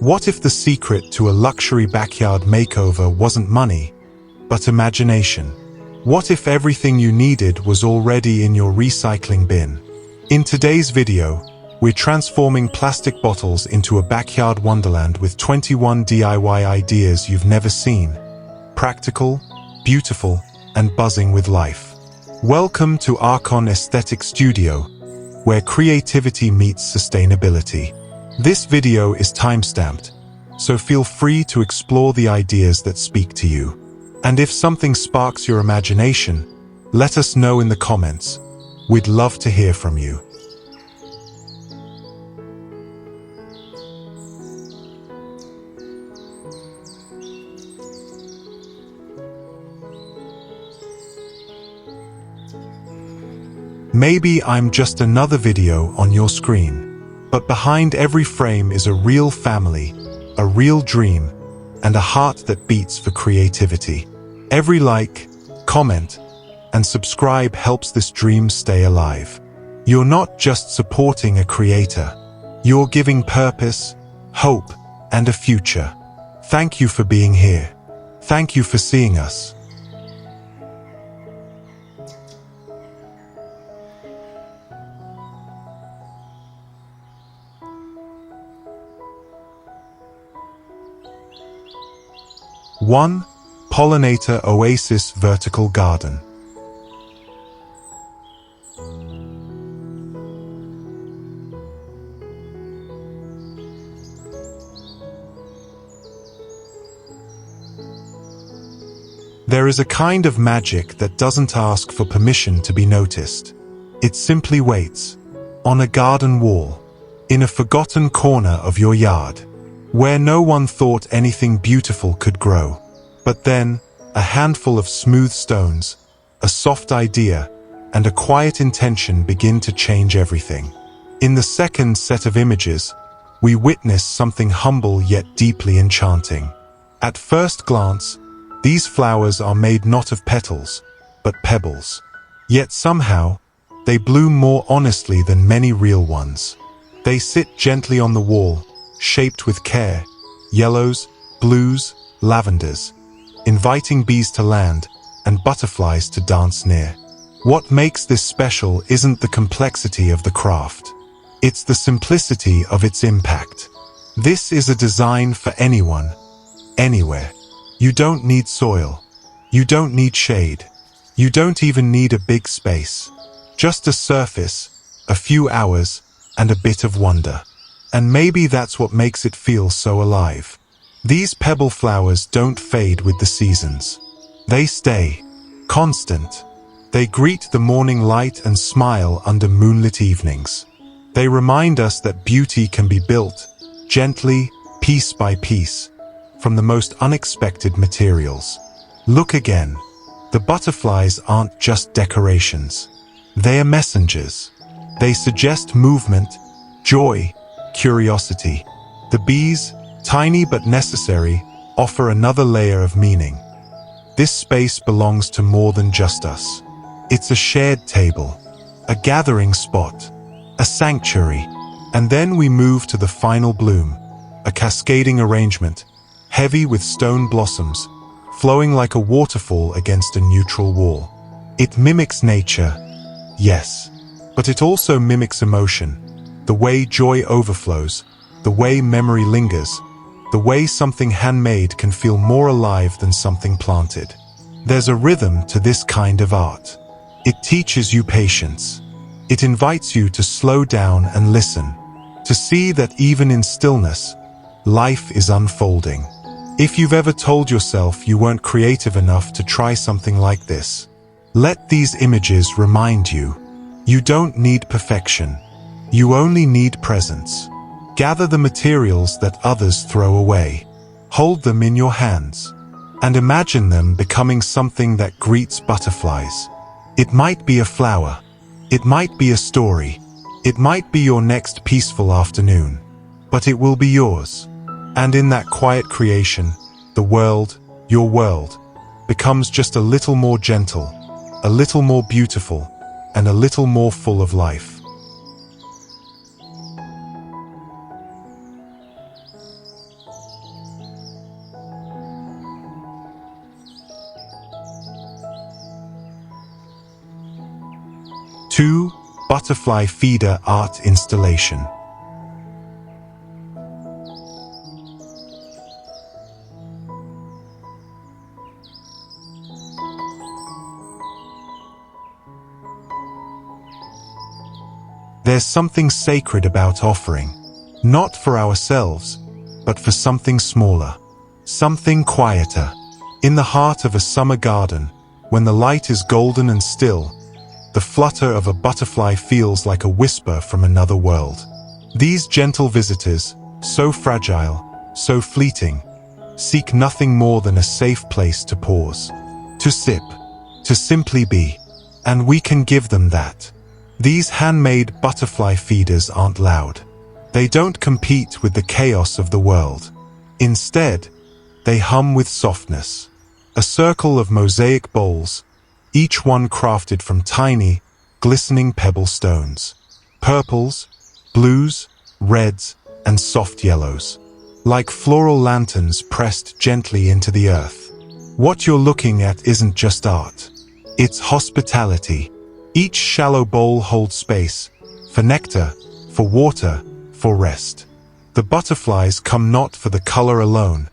What if the secret to a luxury backyard makeover wasn't money, but imagination? What if everything you needed was already in your recycling bin? In today's video, we're transforming plastic bottles into a backyard wonderland with 21 DIY ideas you've never seen. Practical, beautiful, and buzzing with life. Welcome to Arkan Aesthetic Studio, where creativity meets sustainability. This video is time-stamped, so feel free to explore the ideas that speak to you. And if something sparks your imagination, let us know in the comments. We'd love to hear from you. Maybe I'm just another video on your screen, but behind every frame is a real family, a real dream, and a heart that beats for creativity. Every like, comment, and subscribe helps this dream stay alive. You're not just supporting a creator, you're giving purpose, hope, and a future. Thank you for being here. Thank you for seeing us. One, Pollinator Oasis Vertical Garden. There is a kind of magic that doesn't ask for permission to be noticed. It simply waits, on a garden wall, in a forgotten corner of your yard, where no one thought anything beautiful could grow. But then, a handful of smooth stones, a soft idea, and a quiet intention begin to change everything. In the second set of images, we witness something humble yet deeply enchanting. At first glance, these flowers are made not of petals, but pebbles. Yet somehow, they bloom more honestly than many real ones. They sit gently on the wall, shaped with care, yellows, blues, lavenders, inviting bees to land and butterflies to dance near. What makes this special isn't the complexity of the craft. It's the simplicity of its impact. This is a design for anyone, anywhere. You don't need soil. You don't need shade. You don't even need a big space. Just a surface, a few hours, and a bit of wonder. And maybe that's what makes it feel so alive. These pebble flowers don't fade with the seasons. They stay, constant. They greet the morning light and smile under moonlit evenings. They remind us that beauty can be built, gently, piece by piece, from the most unexpected materials. Look again. The butterflies aren't just decorations. They are messengers. They suggest movement, joy, curiosity. The bees, tiny but necessary, offer another layer of meaning. This space belongs to more than just us. It's a shared table, a gathering spot, a sanctuary. And then we move to the final bloom, a cascading arrangement, heavy with stone blossoms, flowing like a waterfall against a neutral wall. It mimics nature, yes, but it also mimics emotion. The way joy overflows, the way memory lingers, the way something handmade can feel more alive than something planted. There's a rhythm to this kind of art. It teaches you patience. It invites you to slow down and listen, to see that even in stillness, life is unfolding. If you've ever told yourself you weren't creative enough to try something like this, let these images remind you. You don't need perfection. You only need presence. Gather the materials that others throw away. Hold them in your hands. And imagine them becoming something that greets butterflies. It might be a flower. It might be a story. It might be your next peaceful afternoon. But it will be yours. And in that quiet creation, the world, your world, becomes just a little more gentle, a little more beautiful, and a little more full of life. 2. Butterfly feeder art installation. There's something sacred about offering, not for ourselves, but for something smaller, something quieter. In the heart of a summer garden, when the light is golden and still, the flutter of a butterfly feels like a whisper from another world. These gentle visitors, so fragile, so fleeting, seek nothing more than a safe place to pause, to sip, to simply be, and we can give them that. These handmade butterfly feeders aren't loud. They don't compete with the chaos of the world. Instead, they hum with softness. A circle of mosaic bowls, each one crafted from tiny, glistening pebble stones. Purples, blues, reds, and soft yellows. Like floral lanterns pressed gently into the earth. What you're looking at isn't just art. It's hospitality. Each shallow bowl holds space, for nectar, for water, for rest. The butterflies come not for the color alone,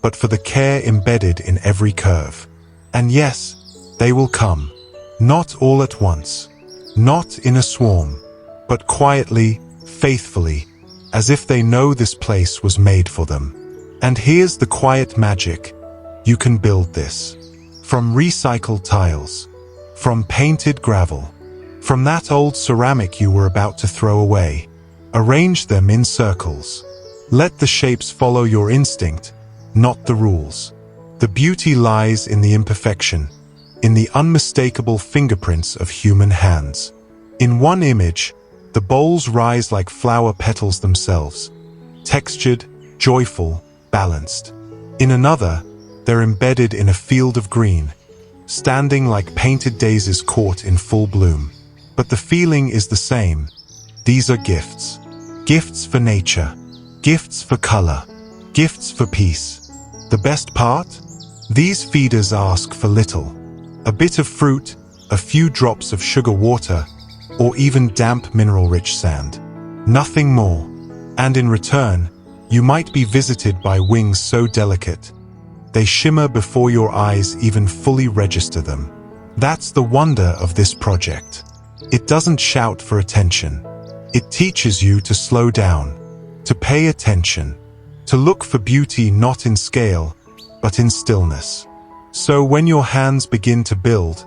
but for the care embedded in every curve. And yes, they will come. Not all at once. Not in a swarm, but quietly, faithfully, as if they know this place was made for them. And here's the quiet magic. You can build this. From recycled tiles. From painted gravel. From that old ceramic you were about to throw away. Arrange them in circles. Let the shapes follow your instinct, not the rules. The beauty lies in the imperfection, in the unmistakable fingerprints of human hands. In one image, the bowls rise like flower petals themselves, textured, joyful, balanced. In another, they're embedded in a field of green, standing like painted daisies caught in full bloom. But the feeling is the same. These are gifts. Gifts for nature. Gifts for color. Gifts for peace. The best part? These feeders ask for little. A bit of fruit, a few drops of sugar water, or even damp mineral-rich sand. Nothing more. And in return, you might be visited by wings so delicate, they shimmer before your eyes even fully register them. That's the wonder of this project. It doesn't shout for attention. It teaches you to slow down, to pay attention, to look for beauty not in scale, but in stillness. So when your hands begin to build,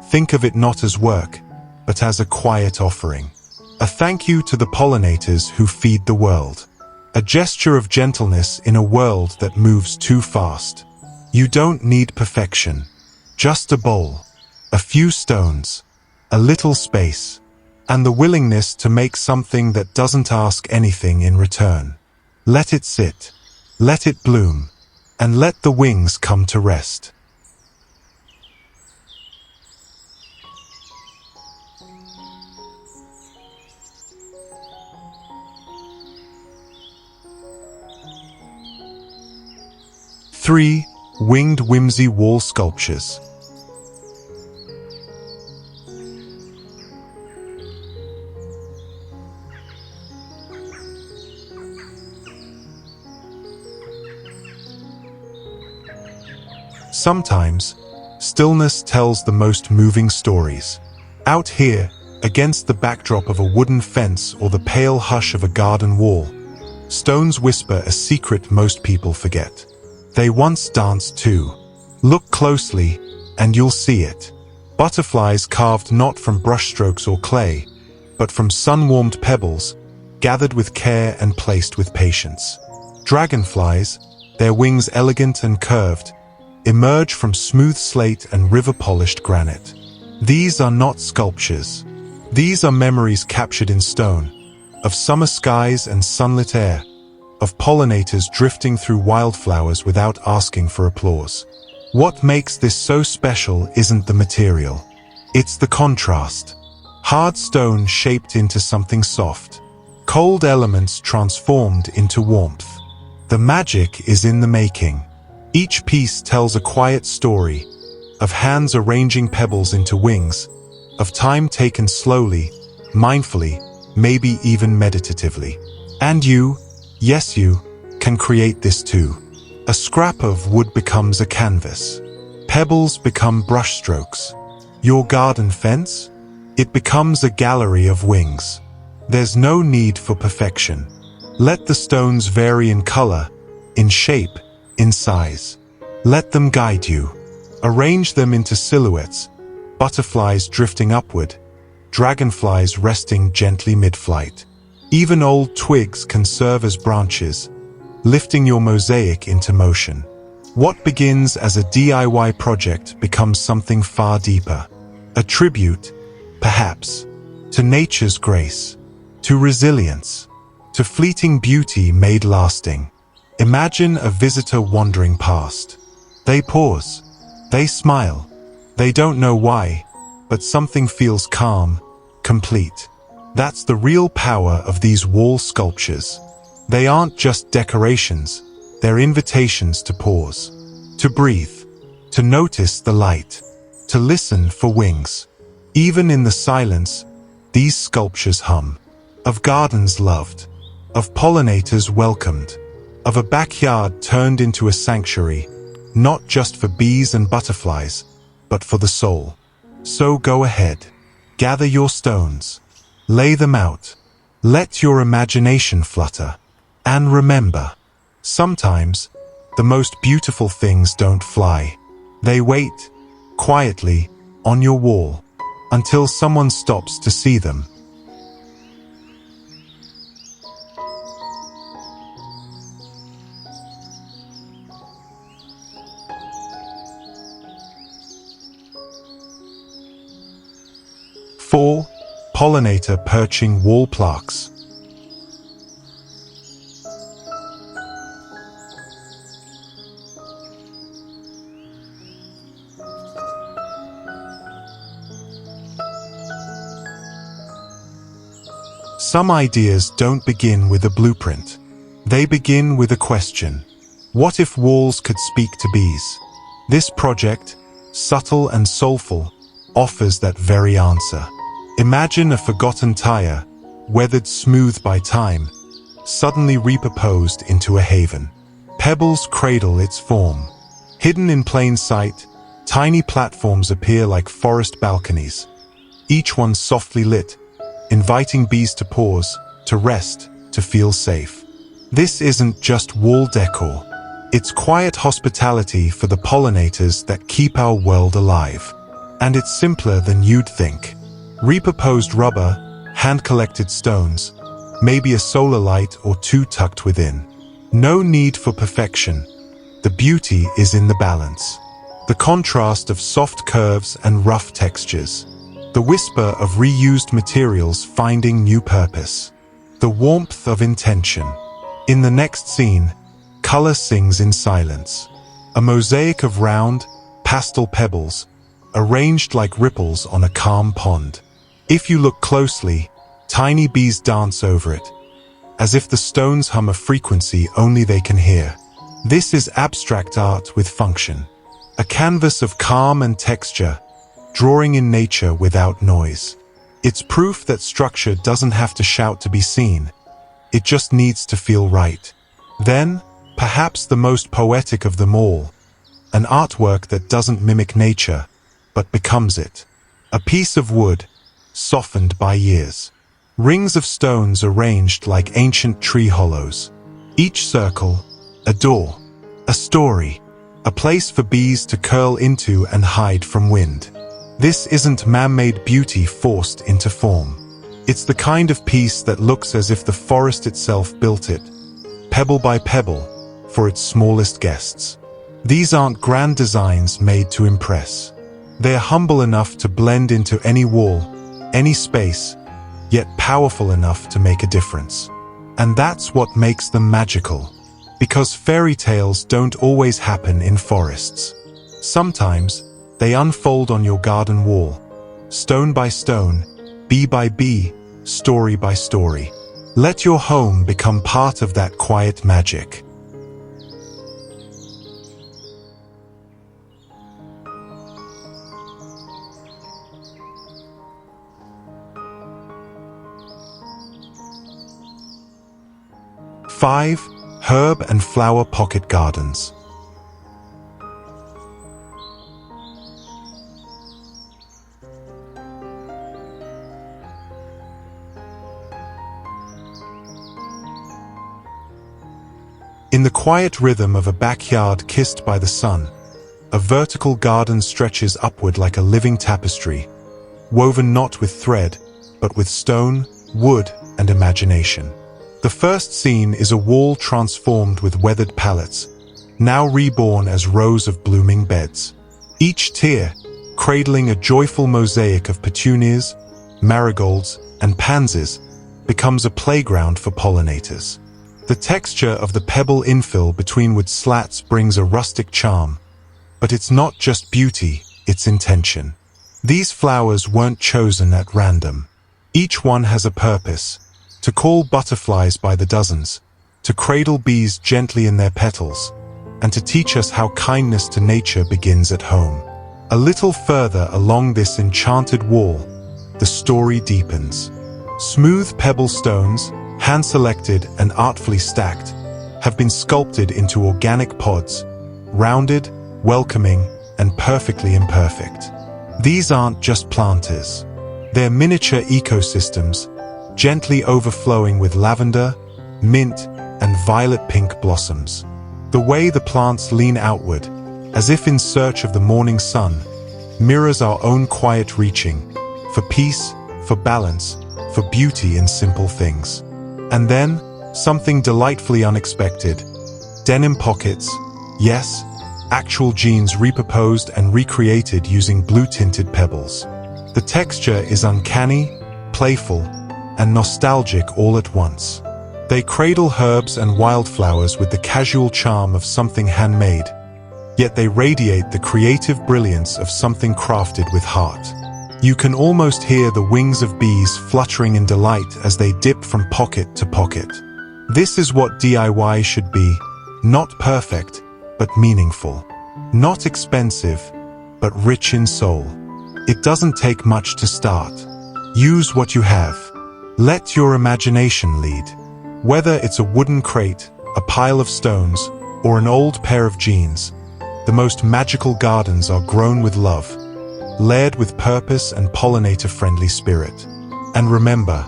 think of it not as work, but as a quiet offering. A thank you to the pollinators who feed the world. A gesture of gentleness in a world that moves too fast. You don't need perfection. Just a bowl, a few stones, a little space, and the willingness to make something that doesn't ask anything in return. Let it sit, let it bloom, and let the wings come to rest. Three winged whimsy wall sculptures. Sometimes, stillness tells the most moving stories. Out here, against the backdrop of a wooden fence or the pale hush of a garden wall, stones whisper a secret most people forget. They once danced too. Look closely, and you'll see it. Butterflies carved not from brushstrokes or clay, but from sun-warmed pebbles, gathered with care and placed with patience. Dragonflies, their wings elegant and curved, emerge from smooth slate and river-polished granite. These are not sculptures. These are memories captured in stone, of summer skies and sunlit air, of pollinators drifting through wildflowers without asking for applause. What makes this so special isn't the material. It's the contrast. Hard stone shaped into something soft. Cold elements transformed into warmth. The magic is in the making. Each piece tells a quiet story of hands arranging pebbles into wings, of time taken slowly, mindfully, maybe even meditatively. And you, yes you, can create this too. A scrap of wood becomes a canvas. Pebbles become brushstrokes. Your garden fence? It becomes a gallery of wings. There's no need for perfection. Let the stones vary in color, in shape, in size. Let them guide you. Arrange them into silhouettes, butterflies drifting upward, dragonflies resting gently mid-flight. Even old twigs can serve as branches, lifting your mosaic into motion. What begins as a DIY project becomes something far deeper. A tribute, perhaps, to nature's grace, to resilience, to fleeting beauty made lasting. Imagine a visitor wandering past. They pause. They smile. They don't know why, but something feels calm, complete. That's the real power of these wall sculptures. They aren't just decorations, they're invitations to pause, to breathe, to notice the light, to listen for wings. Even in the silence, these sculptures hum. Of gardens loved, of pollinators welcomed, of a backyard turned into a sanctuary, not just for bees and butterflies, but for the soul. So go ahead, gather your stones, lay them out, let your imagination flutter. And remember, sometimes the most beautiful things don't fly. They wait, quietly, on your wall, until someone stops to see them. Four, pollinator perching wall plaques. Some ideas don't begin with a blueprint. They begin with a question. What if walls could speak to bees? This project, subtle and soulful, offers that very answer. Imagine a forgotten tire, weathered smooth by time, suddenly repurposed into a haven. Pebbles cradle its form. Hidden in plain sight, tiny platforms appear like forest balconies, each one softly lit, inviting bees to pause, to rest, to feel safe. This isn't just wall decor. It's quiet hospitality for the pollinators that keep our world alive. And it's simpler than you'd think. Repurposed rubber, hand-collected stones, maybe a solar light or two tucked within. No need for perfection. The beauty is in the balance. The contrast of soft curves and rough textures. The whisper of reused materials finding new purpose. The warmth of intention. In the next scene, color sings in silence. A mosaic of round, pastel pebbles, arranged like ripples on a calm pond. If you look closely, tiny bees dance over it, as if the stones hum a frequency only they can hear. This is abstract art with function. A canvas of calm and texture, drawing in nature without noise. It's proof that structure doesn't have to shout to be seen. It just needs to feel right. Then, perhaps the most poetic of them all, an artwork that doesn't mimic nature, but becomes it. A piece of wood, softened by years. Rings of stones arranged like ancient tree hollows. Each circle, a door, a story, a place for bees to curl into and hide from wind. This isn't man-made beauty forced into form. It's the kind of piece that looks as if the forest itself built it, pebble by pebble, for its smallest guests. These aren't grand designs made to impress. They're humble enough to blend into any wall, any space, yet powerful enough to make a difference. And that's what makes them magical. Because fairy tales don't always happen in forests. Sometimes, they unfold on your garden wall, stone by stone, bee by bee, story by story. Let your home become part of that quiet magic. 5. Herb and flower pocket gardens. In the quiet rhythm of a backyard kissed by the sun, a vertical garden stretches upward like a living tapestry, woven not with thread, but with stone, wood, and imagination. The first scene is a wall transformed with weathered pallets, now reborn as rows of blooming beds. Each tier, cradling a joyful mosaic of petunias, marigolds, and pansies, becomes a playground for pollinators. The texture of the pebble infill between wood slats brings a rustic charm, but it's not just beauty, it's intention. These flowers weren't chosen at random. Each one has a purpose: to call butterflies by the dozens, to cradle bees gently in their petals, and to teach us how kindness to nature begins at home. A little further along this enchanted wall, the story deepens. Smooth pebble stones, hand-selected and artfully stacked, have been sculpted into organic pods, rounded, welcoming, and perfectly imperfect. These aren't just planters. They're miniature ecosystems, gently overflowing with lavender, mint, and violet-pink blossoms. The way the plants lean outward, as if in search of the morning sun, mirrors our own quiet reaching, for peace, for balance, for beauty in simple things. And then, something delightfully unexpected. Denim pockets, yes, actual jeans repurposed and recreated using blue-tinted pebbles. The texture is uncanny, playful, and nostalgic all at once. They cradle herbs and wildflowers with the casual charm of something handmade, yet they radiate the creative brilliance of something crafted with heart. You can almost hear the wings of bees fluttering in delight as they dip from pocket to pocket. This is what DIY should be: not perfect, but meaningful. Not expensive, but rich in soul. It doesn't take much to start. Use what you have. Let your imagination lead. Whether it's a wooden crate, a pile of stones, or an old pair of jeans, the most magical gardens are grown with love, layered with purpose and pollinator-friendly spirit. And remember,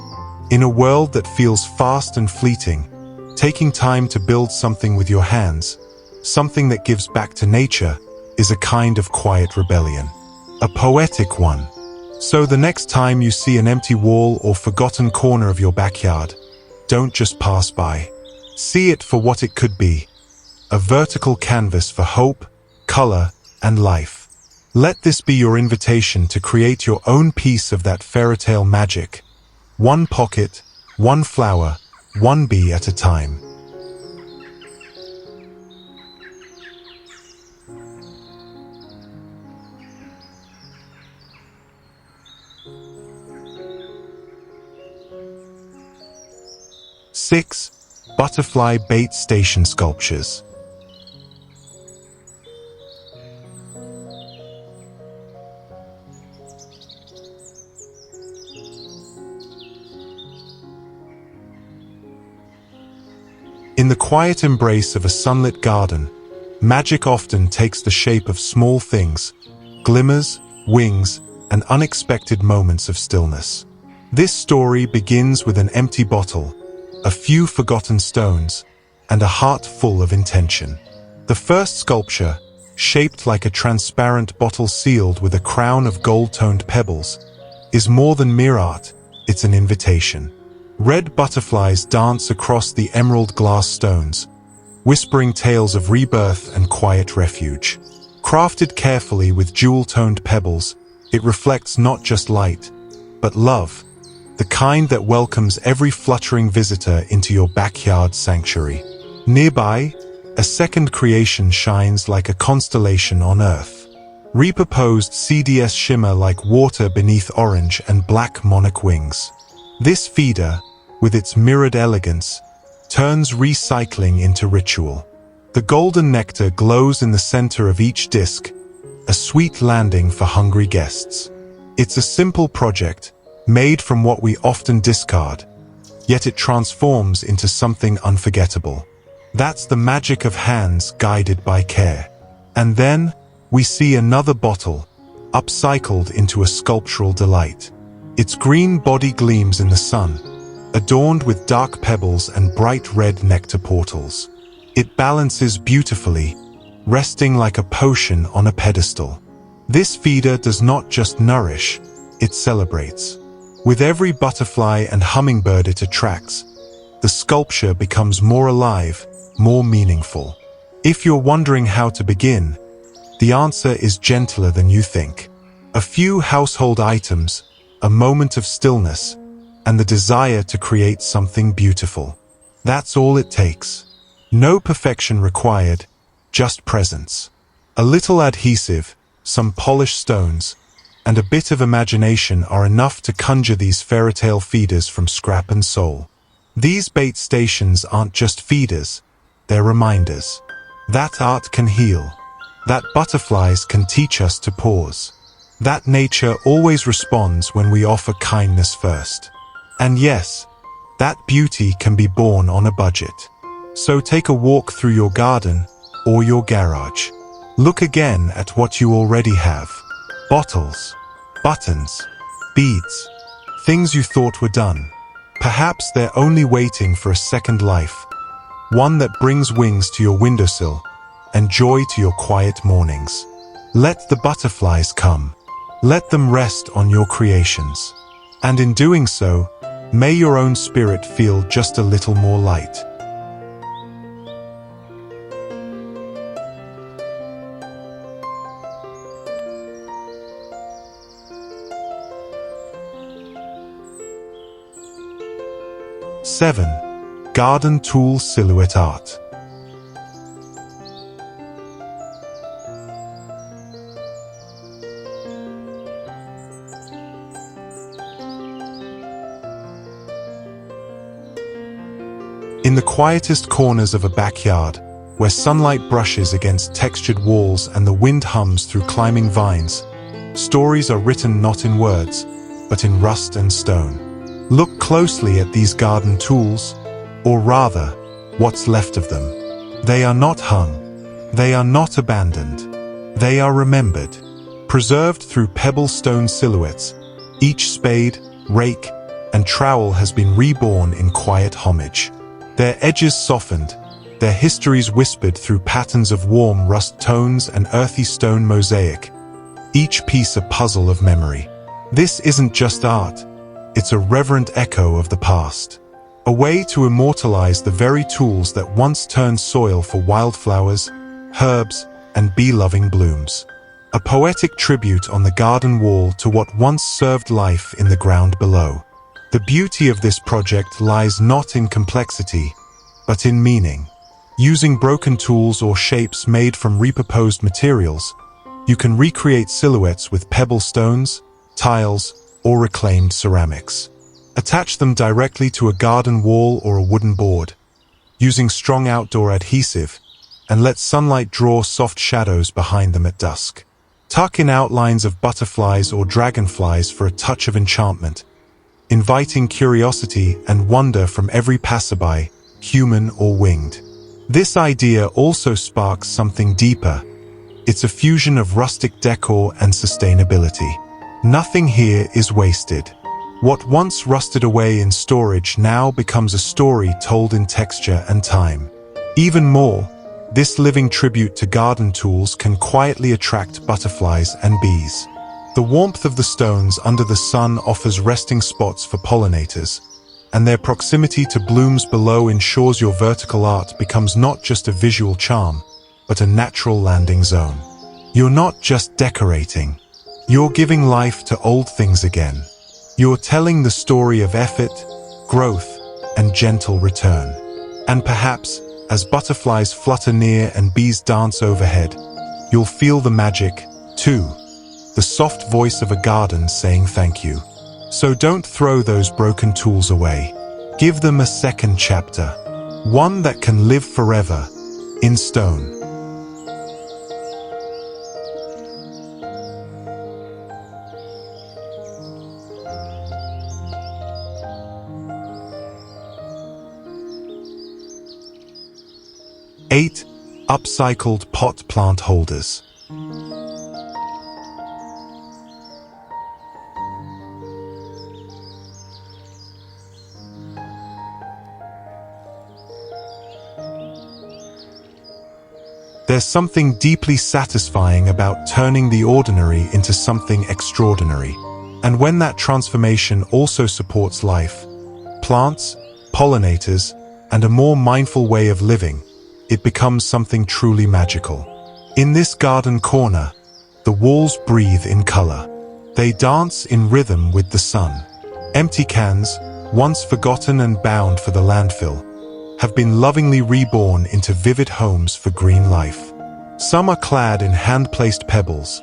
in a world that feels fast and fleeting, taking time to build something with your hands, something that gives back to nature, is a kind of quiet rebellion. A poetic one. So the next time you see an empty wall or forgotten corner of your backyard, don't just pass by. See it for what it could be: a vertical canvas for hope, color, and life. Let this be your invitation to create your own piece of that fairytale magic. One pocket, one flower, one bee at a time. Six, butterfly bait station sculptures. In the quiet embrace of a sunlit garden, magic often takes the shape of small things, glimmers, wings, and unexpected moments of stillness. This story begins with an empty bottle, a few forgotten stones, and a heart full of intention. The first sculpture, shaped like a transparent bottle sealed with a crown of gold-toned pebbles, is more than mere art, it's an invitation. Red butterflies dance across the emerald glass stones, whispering tales of rebirth and quiet refuge. Crafted carefully with jewel-toned pebbles, it reflects not just light, but love, the kind that welcomes every fluttering visitor into your backyard sanctuary. Nearby, a second creation shines like a constellation on Earth. Repurposed CDS shimmer like water beneath orange and black monarch wings. This feeder, with its mirrored elegance, turns recycling into ritual. The golden nectar glows in the center of each disc, a sweet landing for hungry guests. It's a simple project, made from what we often discard, yet it transforms into something unforgettable. That's the magic of hands guided by care. And then, we see another bottle, upcycled into a sculptural delight. Its green body gleams in the sun, adorned with dark pebbles and bright red nectar portals. It balances beautifully, resting like a potion on a pedestal. This feeder does not just nourish, it celebrates. With every butterfly and hummingbird it attracts, the sculpture becomes more alive, more meaningful. If you're wondering how to begin, the answer is gentler than you think. A few household items, a moment of stillness, and the desire to create something beautiful. That's all it takes. No perfection required, just presence. A little adhesive, some polished stones, and a bit of imagination are enough to conjure these fairytale feeders from scrap and soul. These bait stations aren't just feeders, they're reminders. That art can heal. That butterflies can teach us to pause. That nature always responds when we offer kindness first. And yes, that beauty can be born on a budget. So take a walk through your garden or your garage. Look again at what you already have. Bottles, buttons, beads, things you thought were done. Perhaps they're only waiting for a second life, one that brings wings to your windowsill and joy to your quiet mornings. Let the butterflies come. Let them rest on your creations. And in doing so, may your own spirit feel just a little more light. Seven, Garden Tool Silhouette Art. In the quietest corners of a backyard, where sunlight brushes against textured walls and the wind hums through climbing vines, stories are written not in words, but in rust and stone. Look closely at these garden tools, or rather, what's left of them. They are not hung. They are not abandoned. They are remembered, preserved through pebble stone silhouettes. Each spade, rake, and trowel has been reborn in quiet homage. Their edges softened, their histories whispered through patterns of warm rust tones and earthy stone mosaic, each piece a puzzle of memory. This isn't just art, it's a reverent echo of the past, a way to immortalize the very tools that once turned soil for wildflowers, herbs, and bee-loving blooms. A poetic tribute on the garden wall to what once served life in the ground below. The beauty of this project lies not in complexity, but in meaning. Using broken tools or shapes made from repurposed materials, you can recreate silhouettes with pebble stones, tiles, or reclaimed ceramics. Attach them directly to a garden wall or a wooden board, using strong outdoor adhesive, and let sunlight draw soft shadows behind them at dusk. Tuck in outlines of butterflies or dragonflies for a touch of enchantment, inviting curiosity and wonder from every passerby, human or winged. This idea also sparks something deeper. It's a fusion of rustic decor and sustainability. Nothing here is wasted. What once rusted away in storage now becomes a story told in texture and time. Even more, this living tribute to garden tools can quietly attract butterflies and bees. The warmth of the stones under the sun offers resting spots for pollinators, and their proximity to blooms below ensures your vertical art becomes not just a visual charm, but a natural landing zone. You're not just decorating. You're giving life to old things again. You're telling the story of effort, growth, and gentle return. And perhaps, as butterflies flutter near and bees dance overhead, you'll feel the magic, too. The soft voice of a garden saying thank you. So don't throw those broken tools away. Give them a second chapter, one that can live forever, in stone. upcycled pot plant holders. There's something deeply satisfying about turning the ordinary into something extraordinary. And when that transformation also supports life, plants, pollinators, and a more mindful way of living, it becomes something truly magical. In this garden corner, the walls breathe in color. They dance in rhythm with the sun. Empty cans, once forgotten and bound for the landfill, have been lovingly reborn into vivid homes for green life. Some are clad in hand-placed pebbles,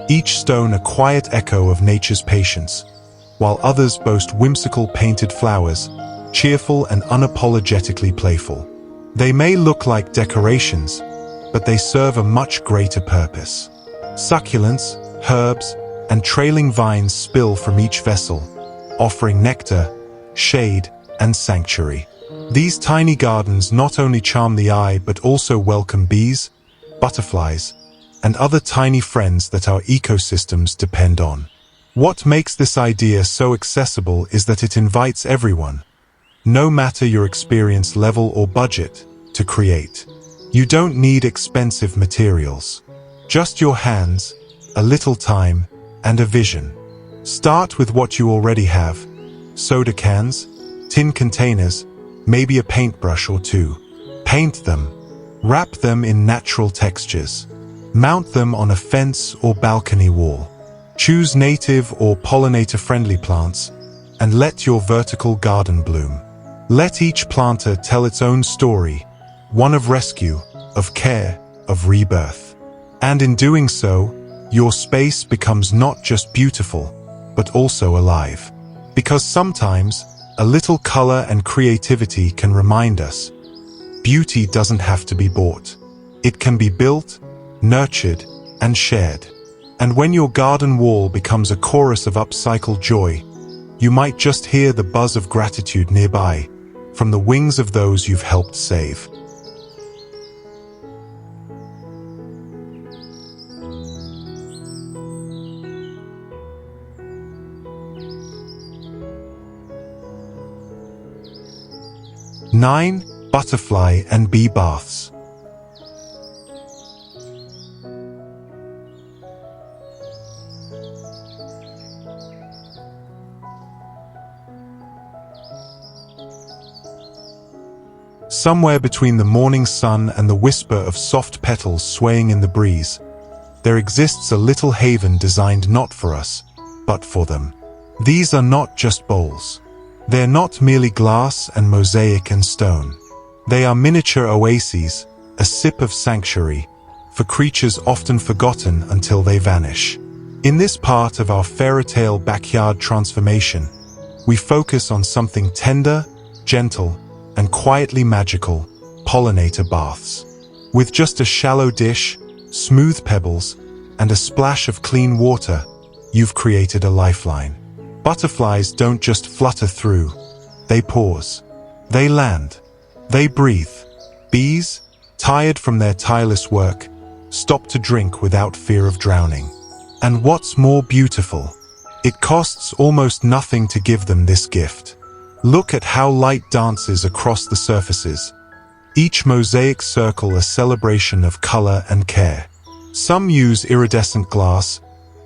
each stone a quiet echo of nature's patience, while others boast whimsical painted flowers, cheerful and unapologetically playful. They may look like decorations, but they serve a much greater purpose. Succulents, herbs, and trailing vines spill from each vessel, offering nectar, shade, and sanctuary. These tiny gardens not only charm the eye but also welcome bees, butterflies, and other tiny friends that our ecosystems depend on. What makes this idea so accessible is that it invites everyone, no matter your experience level or budget, to create. You don't need expensive materials. Just your hands, a little time, and a vision. Start with what you already have: soda cans, tin containers, maybe a paintbrush or two. Paint them. Wrap them in natural textures. Mount them on a fence or balcony wall. Choose native or pollinator-friendly plants, and let your vertical garden bloom. Let each planter tell its own story, one of rescue, of care, of rebirth. And in doing so, your space becomes not just beautiful, but also alive. Because sometimes, a little color and creativity can remind us, beauty doesn't have to be bought. It can be built, nurtured, and shared. And when your garden wall becomes a chorus of upcycled joy, you might just hear the buzz of gratitude nearby, from the wings of those you've helped save. Nine, butterfly and bee baths. Somewhere between the morning sun and the whisper of soft petals swaying in the breeze, there exists a little haven designed not for us, but for them. These are not just bowls. They're not merely glass and mosaic and stone. They are miniature oases, a sip of sanctuary, for creatures often forgotten until they vanish. In this part of our fairy tale backyard transformation, we focus on something tender, gentle, and quietly magical: pollinator baths. With just a shallow dish, smooth pebbles, and a splash of clean water, you've created a lifeline. Butterflies don't just flutter through, they pause. They land. They breathe. Bees, tired from their tireless work, stop to drink without fear of drowning. And what's more beautiful, it costs almost nothing to give them this gift. Look at how light dances across the surfaces, each mosaic circle a celebration of color and care. Some use iridescent glass,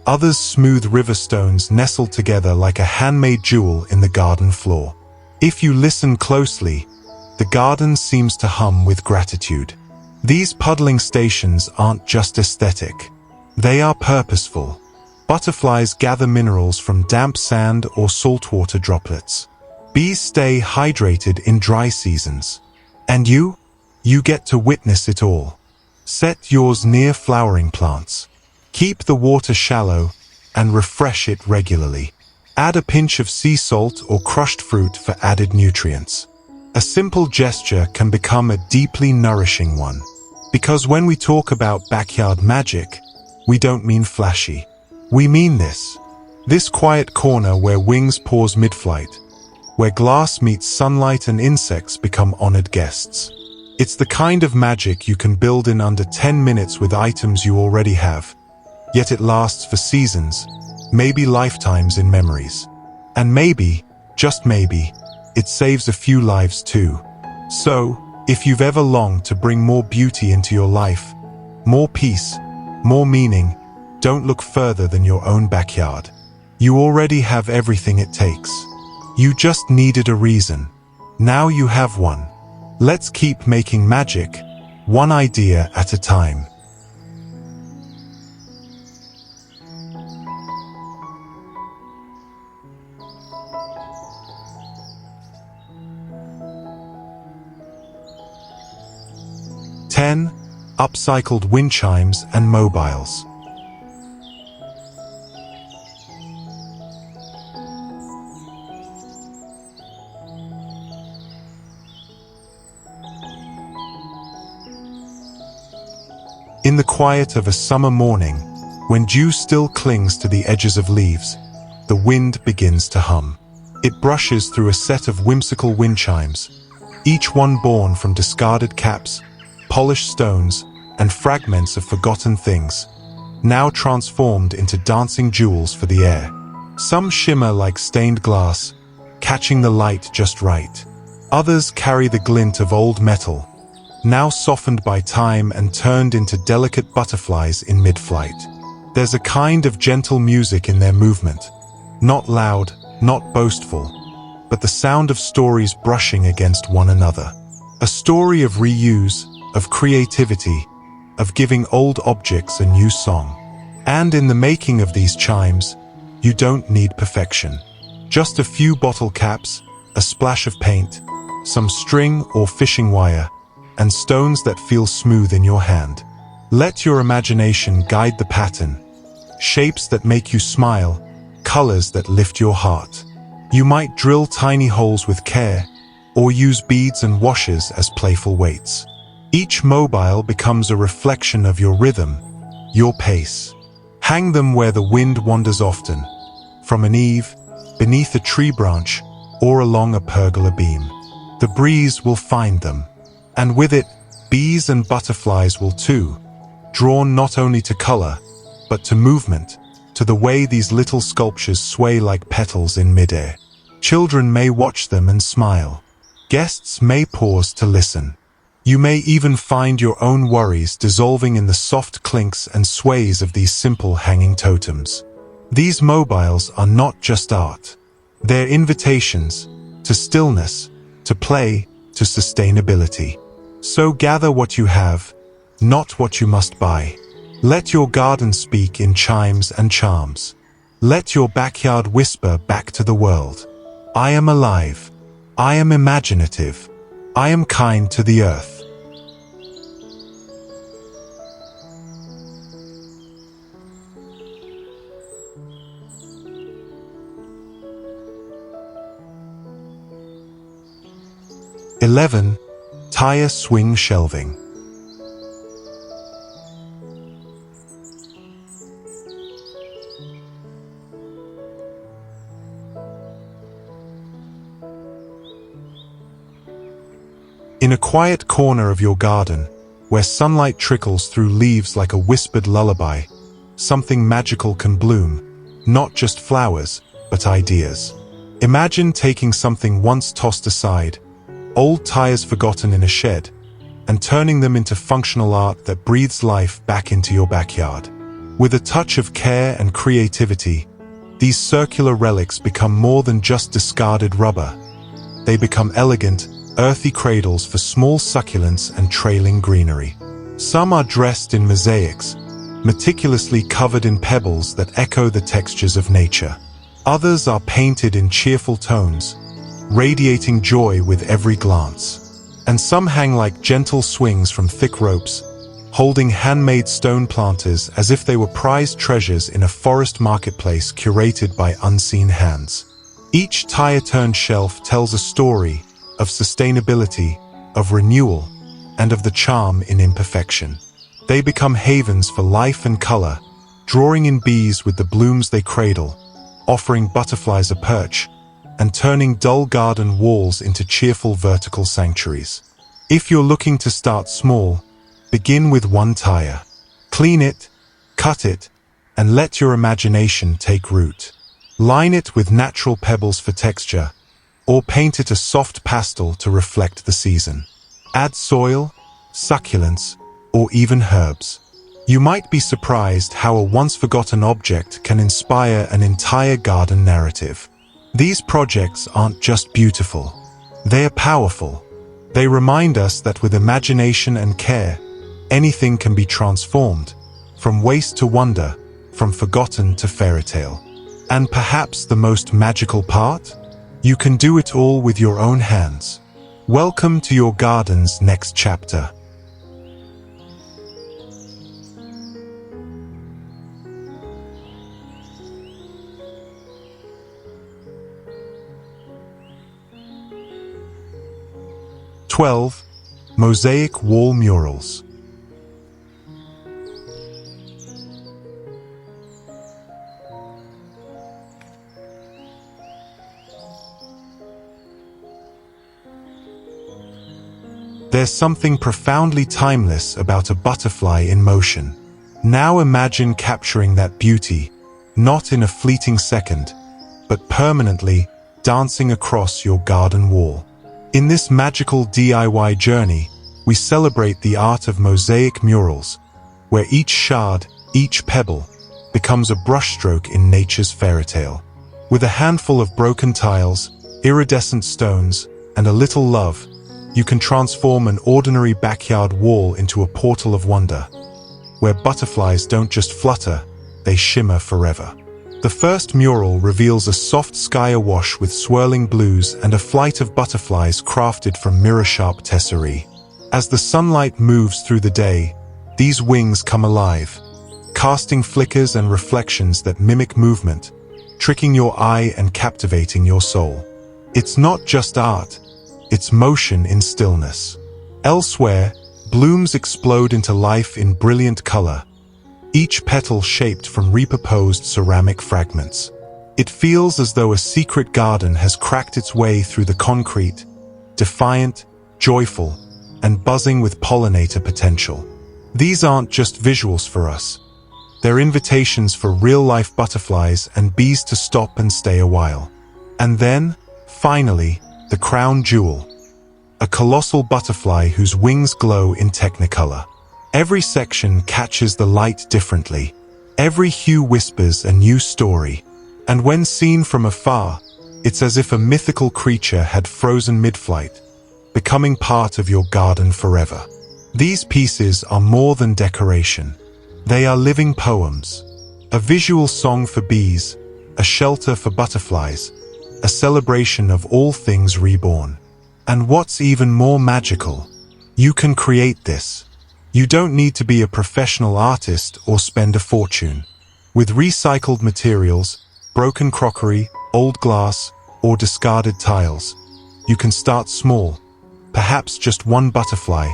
others smooth river stones nestled together like a handmade jewel in the garden floor. If you listen closely, the garden seems to hum with gratitude. These puddling stations aren't just aesthetic. They are purposeful. Butterflies gather minerals from damp sand or saltwater droplets. Bees stay hydrated in dry seasons. And you get to witness it all. Set yours near flowering plants. Keep the water shallow and refresh it regularly. Add a pinch of sea salt or crushed fruit for added nutrients. A simple gesture can become a deeply nourishing one. Because when we talk about backyard magic, we don't mean flashy. We mean this. This quiet corner where wings pause mid-flight, where glass meets sunlight and insects become honored guests. It's the kind of magic you can build in under 10 minutes with items you already have. Yet it lasts for seasons, maybe lifetimes in memories. And maybe, just maybe, it saves a few lives too. So, if you've ever longed to bring more beauty into your life, more peace, more meaning, don't look further than your own backyard. You already have everything it takes. You just needed a reason. Now you have one. Let's keep making magic, one idea at a time. (10) Upcycled Windchimes and mobiles. In the quiet of a summer morning, when dew still clings to the edges of leaves, the wind begins to hum. It brushes through a set of whimsical wind chimes, each one born from discarded caps, polished stones, and fragments of forgotten things, now transformed into dancing jewels for the air. Some shimmer like stained glass, catching the light just right. Others carry the glint of old metal, now softened by time and turned into delicate butterflies in mid-flight. There's a kind of gentle music in their movement, not loud, not boastful, but the sound of stories brushing against one another. A story of reuse, of creativity, of giving old objects a new song. And in the making of these chimes, you don't need perfection. Just a few bottle caps, a splash of paint, some string or fishing wire, and stones that feel smooth in your hand. Let your imagination guide the pattern. Shapes that make you smile, colors that lift your heart. You might drill tiny holes with care, or use beads and washes as playful weights. Each mobile becomes a reflection of your rhythm, your pace. Hang them where the wind wanders often, from an eave, beneath a tree branch, or along a pergola beam. The breeze will find them. And with it, bees and butterflies will too, drawn not only to color, but to movement, to the way these little sculptures sway like petals in midair. Children may watch them and smile. Guests may pause to listen. You may even find your own worries dissolving in the soft clinks and sways of these simple hanging totems. These mobiles are not just art. They're invitations to stillness, to play, to sustainability. So gather what you have, not what you must buy. Let your garden speak in chimes and charms. Let your backyard whisper back to the world. I am alive. I am imaginative. I am kind to the earth. (11) Tire swing shelving. In a quiet corner of your garden, where sunlight trickles through leaves like a whispered lullaby, something magical can bloom, not just flowers, but ideas. Imagine taking something once tossed aside, old tires forgotten in a shed, and turning them into functional art that breathes life back into your backyard. With a touch of care and creativity, these circular relics become more than just discarded rubber. They become elegant, earthy cradles for small succulents and trailing greenery. Some are dressed in mosaics, meticulously covered in pebbles that echo the textures of nature. Others are painted in cheerful tones, radiating joy with every glance. And some hang like gentle swings from thick ropes, holding handmade stone planters as if they were prized treasures in a forest marketplace curated by unseen hands. Each tire-turned shelf tells a story of sustainability, of renewal, and of the charm in imperfection. They become havens for life and color, drawing in bees with the blooms they cradle, offering butterflies a perch, and turning dull garden walls into cheerful vertical sanctuaries. If you're looking to start small, begin with one tire. Clean it, cut it, and let your imagination take root. Line it with natural pebbles for texture, or paint it a soft pastel to reflect the season. Add soil, succulents, or even herbs. You might be surprised how a once-forgotten object can inspire an entire garden narrative. These projects aren't just beautiful. They are powerful. They remind us that with imagination and care, anything can be transformed, from waste to wonder, from forgotten to fairy tale. And perhaps the most magical part? You can do it all with your own hands. Welcome to your garden's next chapter. "12. Mosaic wall murals. There's something profoundly timeless about a butterfly in motion. Now imagine capturing that beauty, not in a fleeting second, but permanently dancing across your garden wall. In this magical DIY journey, we celebrate the art of mosaic murals, where each shard, each pebble, becomes a brushstroke in nature's fairy tale. With a handful of broken tiles, iridescent stones, and a little love, you can transform an ordinary backyard wall into a portal of wonder, where butterflies don't just flutter, they shimmer forever. The first mural reveals a soft sky awash with swirling blues and a flight of butterflies crafted from mirror-sharp tesserae. As the sunlight moves through the day, these wings come alive, casting flickers and reflections that mimic movement, tricking your eye and captivating your soul. It's not just art, it's motion in stillness. Elsewhere, blooms explode into life in brilliant color, each petal shaped from repurposed ceramic fragments. It feels as though a secret garden has cracked its way through the concrete, defiant, joyful, and buzzing with pollinator potential. These aren't just visuals for us. They're invitations for real-life butterflies and bees to stop and stay a while. And then, finally, the crown jewel, a colossal butterfly whose wings glow in technicolor. Every section catches the light differently. Every hue whispers a new story. And when seen from afar, it's as if a mythical creature had frozen mid-flight, becoming part of your garden forever. These pieces are more than decoration. They are living poems, a visual song for bees, a shelter for butterflies, a celebration of all things reborn. And what's even more magical, you can create this. You don't need to be a professional artist or spend a fortune. With recycled materials, broken crockery, old glass, or discarded tiles, you can start small, perhaps just one butterfly,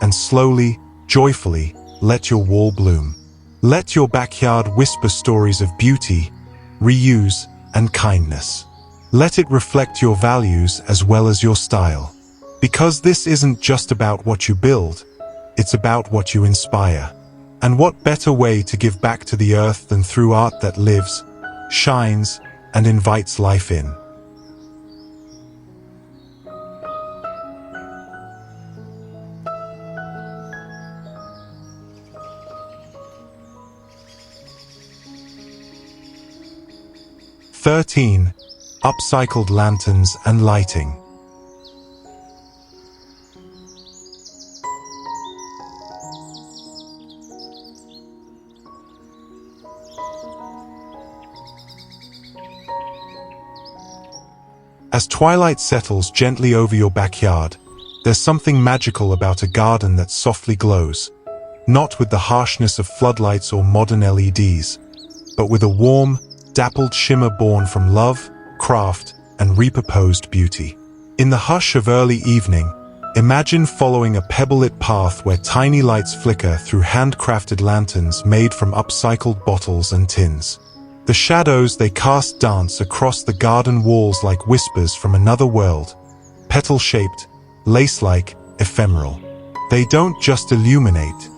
and slowly, joyfully, let your wall bloom. Let your backyard whisper stories of beauty, reuse, and kindness. Let it reflect your values as well as your style. Because this isn't just about what you build, it's about what you inspire. And what better way to give back to the earth than through art that lives, shines, and invites life in. "13. Upcycled lanterns and lighting." As twilight settles gently over your backyard, there's something magical about a garden that softly glows, not with the harshness of floodlights or modern LEDs, but with a warm, dappled shimmer born from love, craft, and repurposed beauty. In the hush of early evening, imagine following a pebble-lit path where tiny lights flicker through handcrafted lanterns made from upcycled bottles and tins. The shadows they cast dance across the garden walls like whispers from another world, petal-shaped, lace-like, ephemeral. They don't just illuminate,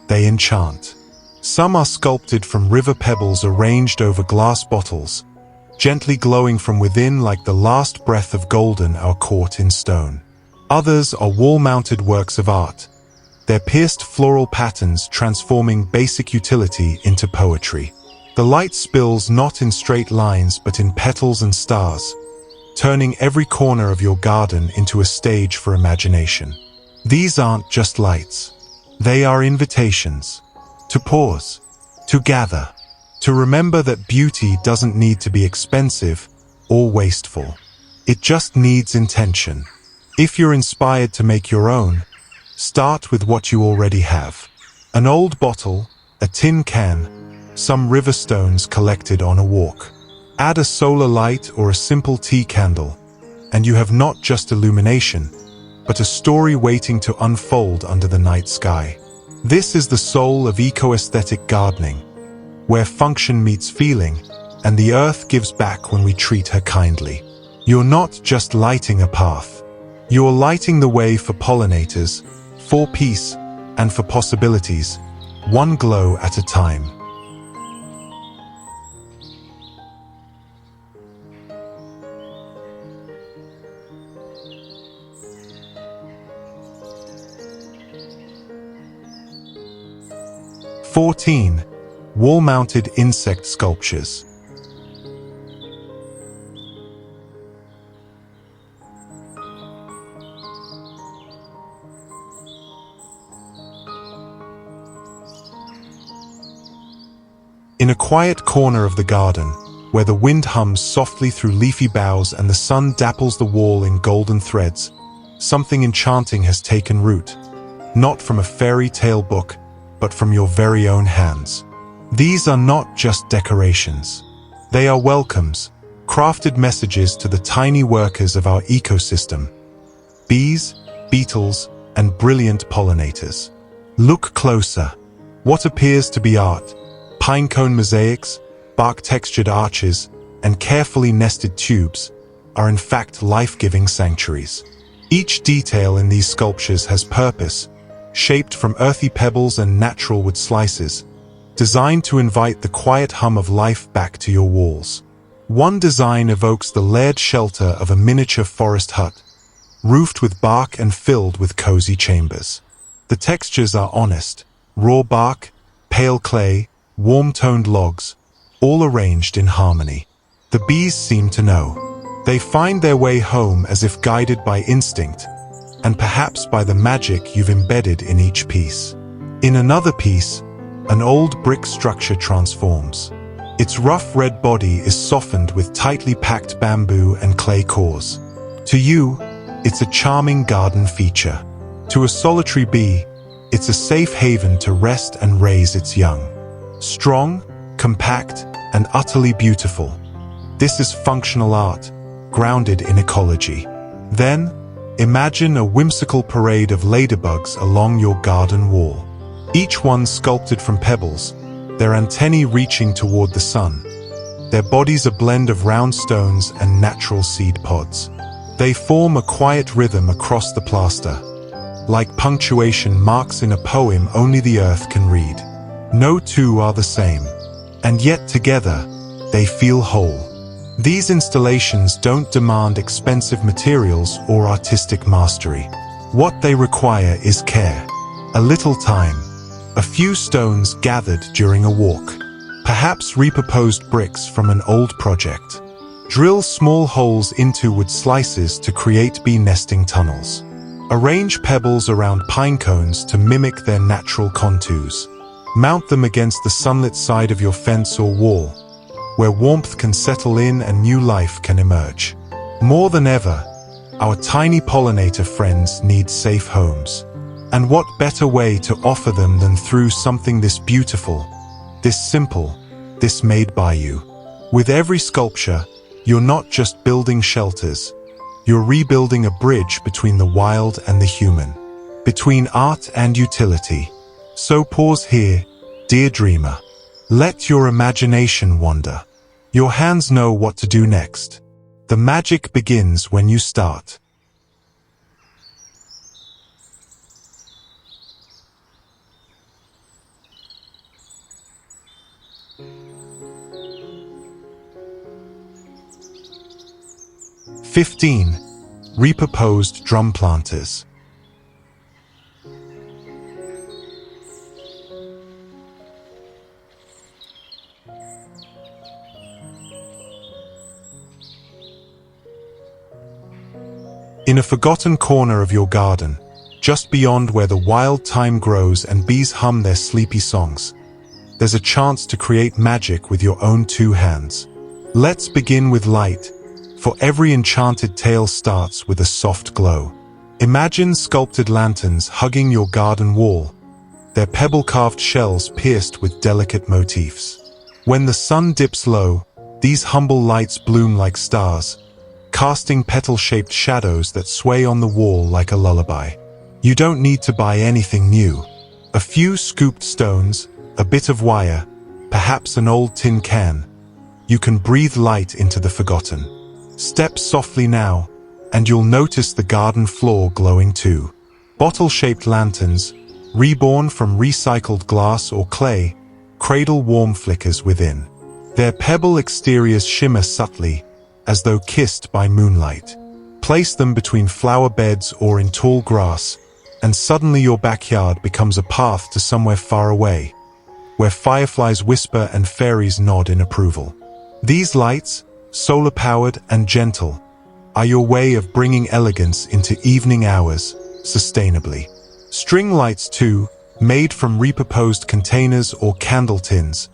they enchant. Some are sculpted from river pebbles arranged over glass bottles, gently glowing from within like the last breath of golden hour caught in stone. Others are wall-mounted works of art, their pierced floral patterns transforming basic utility into poetry. The light spills not in straight lines but in petals and stars, turning every corner of your garden into a stage for imagination. These aren't just lights. They are invitations to pause, to gather, to remember that beauty doesn't need to be expensive or wasteful. It just needs intention. If you're inspired to make your own, start with what you already have. An old bottle, a tin can, some river stones collected on a walk. Add a solar light or a simple tea candle, and you have not just illumination, but a story waiting to unfold under the night sky. This is the soul of eco-aesthetic gardening, where function meets feeling, and the earth gives back when we treat her kindly. You're not just lighting a path. You're lighting the way for pollinators, for peace, and for possibilities, one glow at a time. (14) Wall-mounted insect sculptures. In a quiet corner of the garden, where the wind hums softly through leafy boughs and the sun dapples the wall in golden threads, something enchanting has taken root, not from a fairy tale book, but from your very own hands. These are not just decorations. They are welcomes, crafted messages to the tiny workers of our ecosystem. Bees, beetles, and brilliant pollinators. Look closer. What appears to be art, pinecone mosaics, bark-textured arches, and carefully nested tubes, are in fact life-giving sanctuaries. Each detail in these sculptures has purpose, shaped from earthy pebbles and natural wood slices, designed to invite the quiet hum of life back to your walls. One design evokes the layered shelter of a miniature forest hut, roofed with bark and filled with cozy chambers. The textures are honest, raw bark, pale clay, warm-toned logs, all arranged in harmony. The bees seem to know. They find their way home as if guided by instinct, and perhaps by the magic you've embedded in each piece. In another piece, an old brick structure transforms. Its rough red body is softened with tightly packed bamboo and clay cores. To you, it's a charming garden feature. To a solitary bee, it's a safe haven to rest and raise its young. Strong, compact, and utterly beautiful. This is functional art, grounded in ecology. Then, imagine a whimsical parade of ladybugs along your garden wall. Each one sculpted from pebbles, their antennae reaching toward the sun. Their bodies a blend of round stones and natural seed pods. They form a quiet rhythm across the plaster, like punctuation marks in a poem only the earth can read. No two are the same, and yet together, they feel whole. These installations don't demand expensive materials or artistic mastery. What they require is care, a little time, a few stones gathered during a walk, perhaps repurposed bricks from an old project. Drill small holes into wood slices to create bee nesting tunnels. Arrange pebbles around pine cones to mimic their natural contours. Mount them against the sunlit side of your fence or wall, where warmth can settle in and new life can emerge. More than ever, our tiny pollinator friends need safe homes. And what better way to offer them than through something this beautiful, this simple, this made by you. With every sculpture, you're not just building shelters, you're rebuilding a bridge between the wild and the human, between art and utility. So pause here, dear dreamer. Let your imagination wander. Your hands know what to do next. The magic begins when you start. 15. Repurposed drum planters. In a forgotten corner of your garden, just beyond where the wild thyme grows and bees hum their sleepy songs, there's a chance to create magic with your own two hands. Let's begin with light, for every enchanted tale starts with a soft glow. Imagine sculpted lanterns hugging your garden wall, their pebble-carved shells pierced with delicate motifs. When the sun dips low, these humble lights bloom like stars, casting petal-shaped shadows that sway on the wall like a lullaby. You don't need to buy anything new. A few scooped stones, a bit of wire, perhaps an old tin can. You can breathe light into the forgotten. Step softly now, and you'll notice the garden floor glowing too. Bottle-shaped lanterns, reborn from recycled glass or clay, cradle warm flickers within. Their pebble exteriors shimmer subtly, as though kissed by moonlight. Place them between flower beds or in tall grass, and suddenly your backyard becomes a path to somewhere far away, where fireflies whisper and fairies nod in approval. These lights, solar-powered and gentle, are your way of bringing elegance into evening hours sustainably. String lights too, made from repurposed containers or candle tins,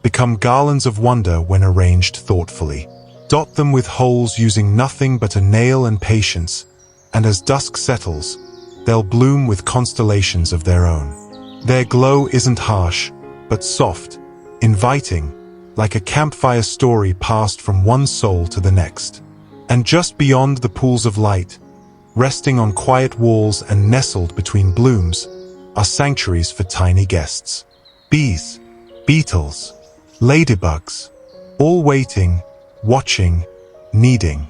become garlands of wonder when arranged thoughtfully. Dot them with holes using nothing but a nail and patience, and as dusk settles, they'll bloom with constellations of their own. Their glow isn't harsh, but soft, inviting, like a campfire story passed from one soul to the next. And just beyond the pools of light, resting on quiet walls and nestled between blooms, are sanctuaries for tiny guests. Bees, beetles, ladybugs, all waiting, watching, kneading.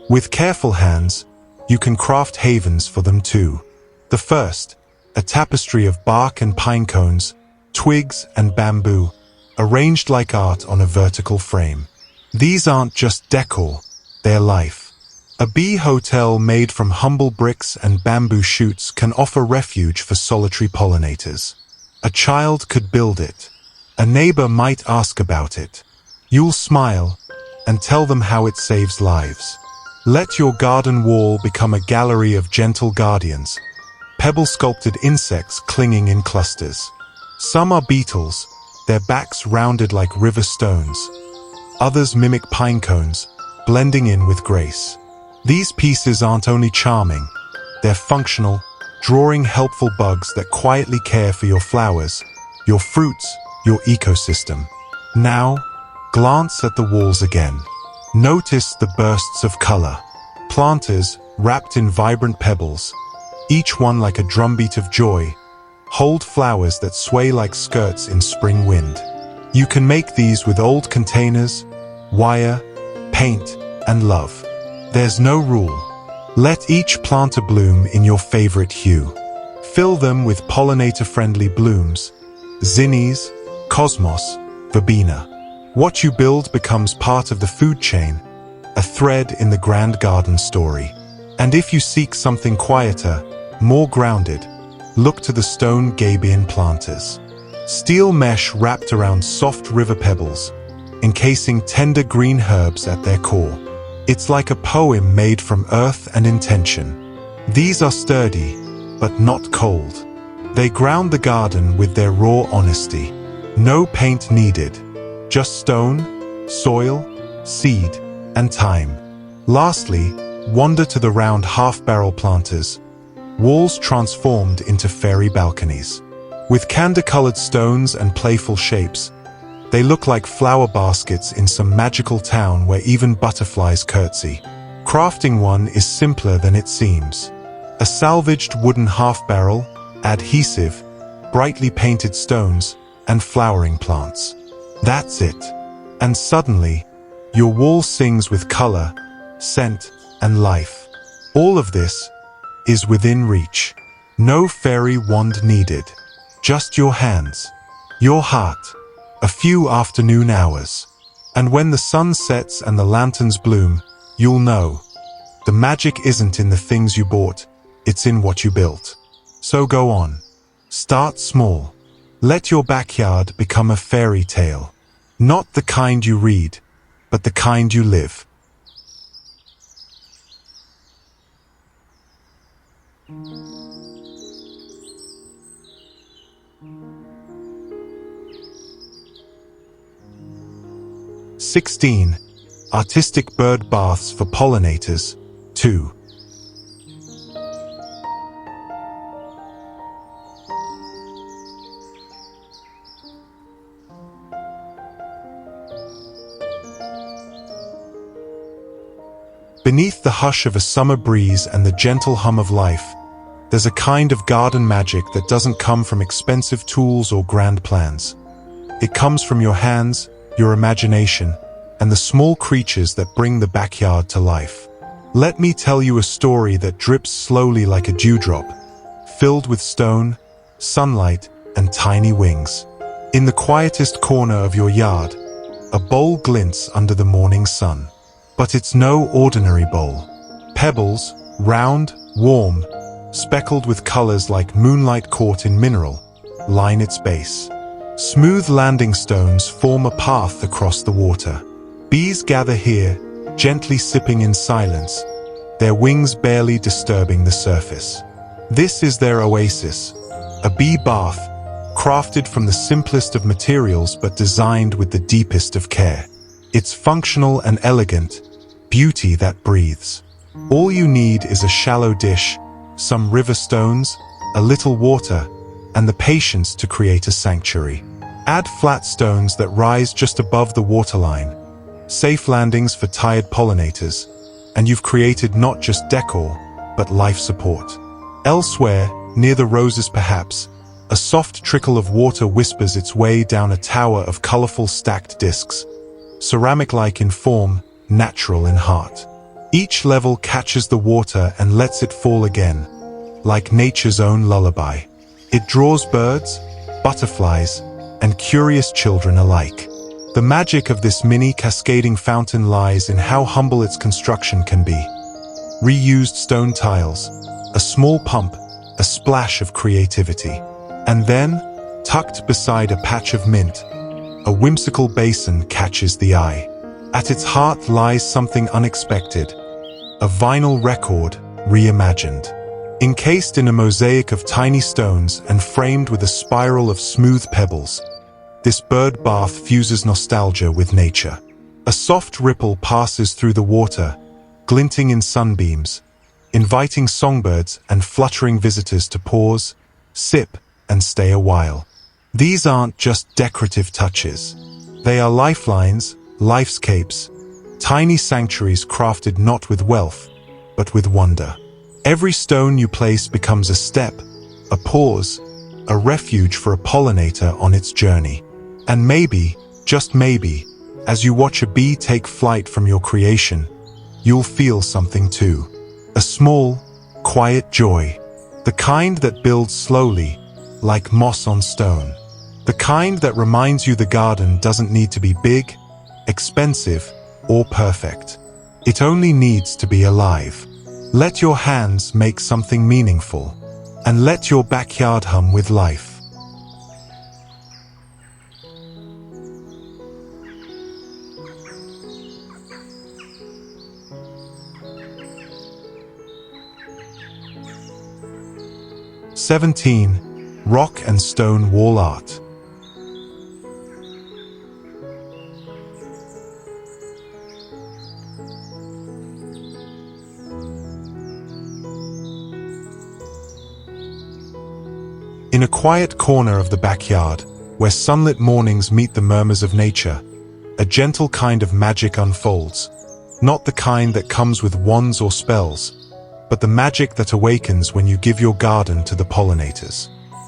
With careful hands, you can craft havens for them too. The first, a tapestry of bark and pine cones, twigs and bamboo, arranged like art on a vertical frame. These aren't just decor, they're life. A bee hotel made from humble bricks and bamboo shoots can offer refuge for solitary pollinators. A child could build it. A neighbor might ask about it. You'll smile and tell them how it saves lives. Let your garden wall become a gallery of gentle guardians, pebble-sculpted insects clinging in clusters. Some are beetles, their backs rounded like river stones. Others mimic pine cones, blending in with grace. These pieces aren't only charming, they're functional, drawing helpful bugs that quietly care for your flowers, your fruits, your ecosystem. Now, glance at the walls again. Notice the bursts of color. Planters, wrapped in vibrant pebbles, each one like a drumbeat of joy, hold flowers that sway like skirts in spring wind. You can make these with old containers, wire, paint, and love. There's no rule. Let each planter bloom in your favorite hue. Fill them with pollinator-friendly blooms, zinnias, cosmos, verbena. What you build becomes part of the food chain, a thread in the grand garden story. And if you seek something quieter, more grounded, look to the stone gabion planters. Steel mesh wrapped around soft river pebbles, encasing tender green herbs at their core. It's like a poem made from earth and intention. These are sturdy, but not cold. They ground the garden with their raw honesty. No paint needed. Just stone, soil, seed, and time. Lastly, wander to the round half-barrel planters, walls transformed into fairy balconies. With candy-colored stones and playful shapes, they look like flower baskets in some magical town where even butterflies curtsy. Crafting one is simpler than it seems. A salvaged wooden half-barrel, adhesive, brightly painted stones, and flowering plants. That's it. And suddenly, your wall sings with color, scent, and life. All of this is within reach. No fairy wand needed. Just your hands, your heart, a few afternoon hours. And when the sun sets and the lanterns bloom, you'll know The magic isn't in the things you bought, it's in what you built. So go on. Start small. Let your backyard become a fairy tale. Not the kind you read, but the kind you live. (16) Artistic bird baths for pollinators. 2. Beneath the hush of a summer breeze and the gentle hum of life, there's a kind of garden magic that doesn't come from expensive tools or grand plans. It comes from your hands, your imagination, and the small creatures that bring the backyard to life. Let me tell you a story that drips slowly like a dewdrop, filled with stone, sunlight, and tiny wings. In the quietest corner of your yard, a bowl glints under the morning sun. But it's no ordinary bowl. Pebbles, round, warm, speckled with colors like moonlight caught in mineral, line its base. Smooth landing stones form a path across the water. Bees gather here, gently sipping in silence, their wings barely disturbing the surface. This is their oasis, a bee bath, crafted from the simplest of materials but designed with the deepest of care. It's functional and elegant, beauty that breathes. All you need is a shallow dish, some river stones, a little water, and the patience to create a sanctuary. Add flat stones that rise just above the waterline, safe landings for tired pollinators, and you've created not just decor, but life support. Elsewhere, near the roses perhaps, a soft trickle of water whispers its way down a tower of colorful stacked discs, ceramic-like in form, natural in heart. Each level catches the water and lets it fall again, like nature's own lullaby. It draws birds, butterflies, and curious children alike. The magic of this mini cascading fountain lies in how humble its construction can be. Reused stone tiles, a small pump, a splash of creativity. And then, tucked beside a patch of mint, a whimsical basin catches the eye. At its heart lies something unexpected, a vinyl record reimagined. Encased in a mosaic of tiny stones and framed with a spiral of smooth pebbles, this bird bath fuses nostalgia with nature. A soft ripple passes through the water, glinting in sunbeams, inviting songbirds and fluttering visitors to pause, sip, and stay a while. These aren't just decorative touches. They are lifelines, lifescapes, tiny sanctuaries crafted not with wealth, but with wonder. Every stone you place becomes a step, a pause, a refuge for a pollinator on its journey. And maybe, just maybe, as you watch a bee take flight from your creation, you'll feel something too. A small, quiet joy. The kind that builds slowly, like moss on stone. The kind that reminds you the garden doesn't need to be big, expensive, or perfect. It only needs to be alive. Let your hands make something meaningful, and let your backyard hum with life. (17) Rock and stone wall art. In a quiet corner of the backyard, where sunlit mornings meet the murmurs of nature, a gentle kind of magic unfolds. Not the kind that comes with wands or spells, but the magic that awakens when you give your garden to the pollinators.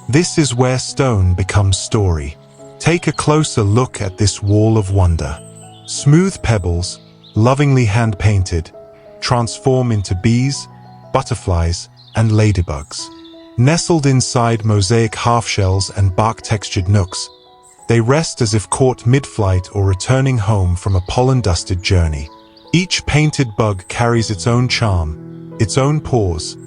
This is where stone becomes story. Take a closer look at this wall of wonder. Smooth pebbles, lovingly hand-painted, transform into bees, butterflies, and ladybugs. Nestled inside mosaic half-shells and bark-textured nooks, they rest as if caught mid-flight or returning home from a pollen-dusted journey. Each painted bug carries its own charm, its own pause,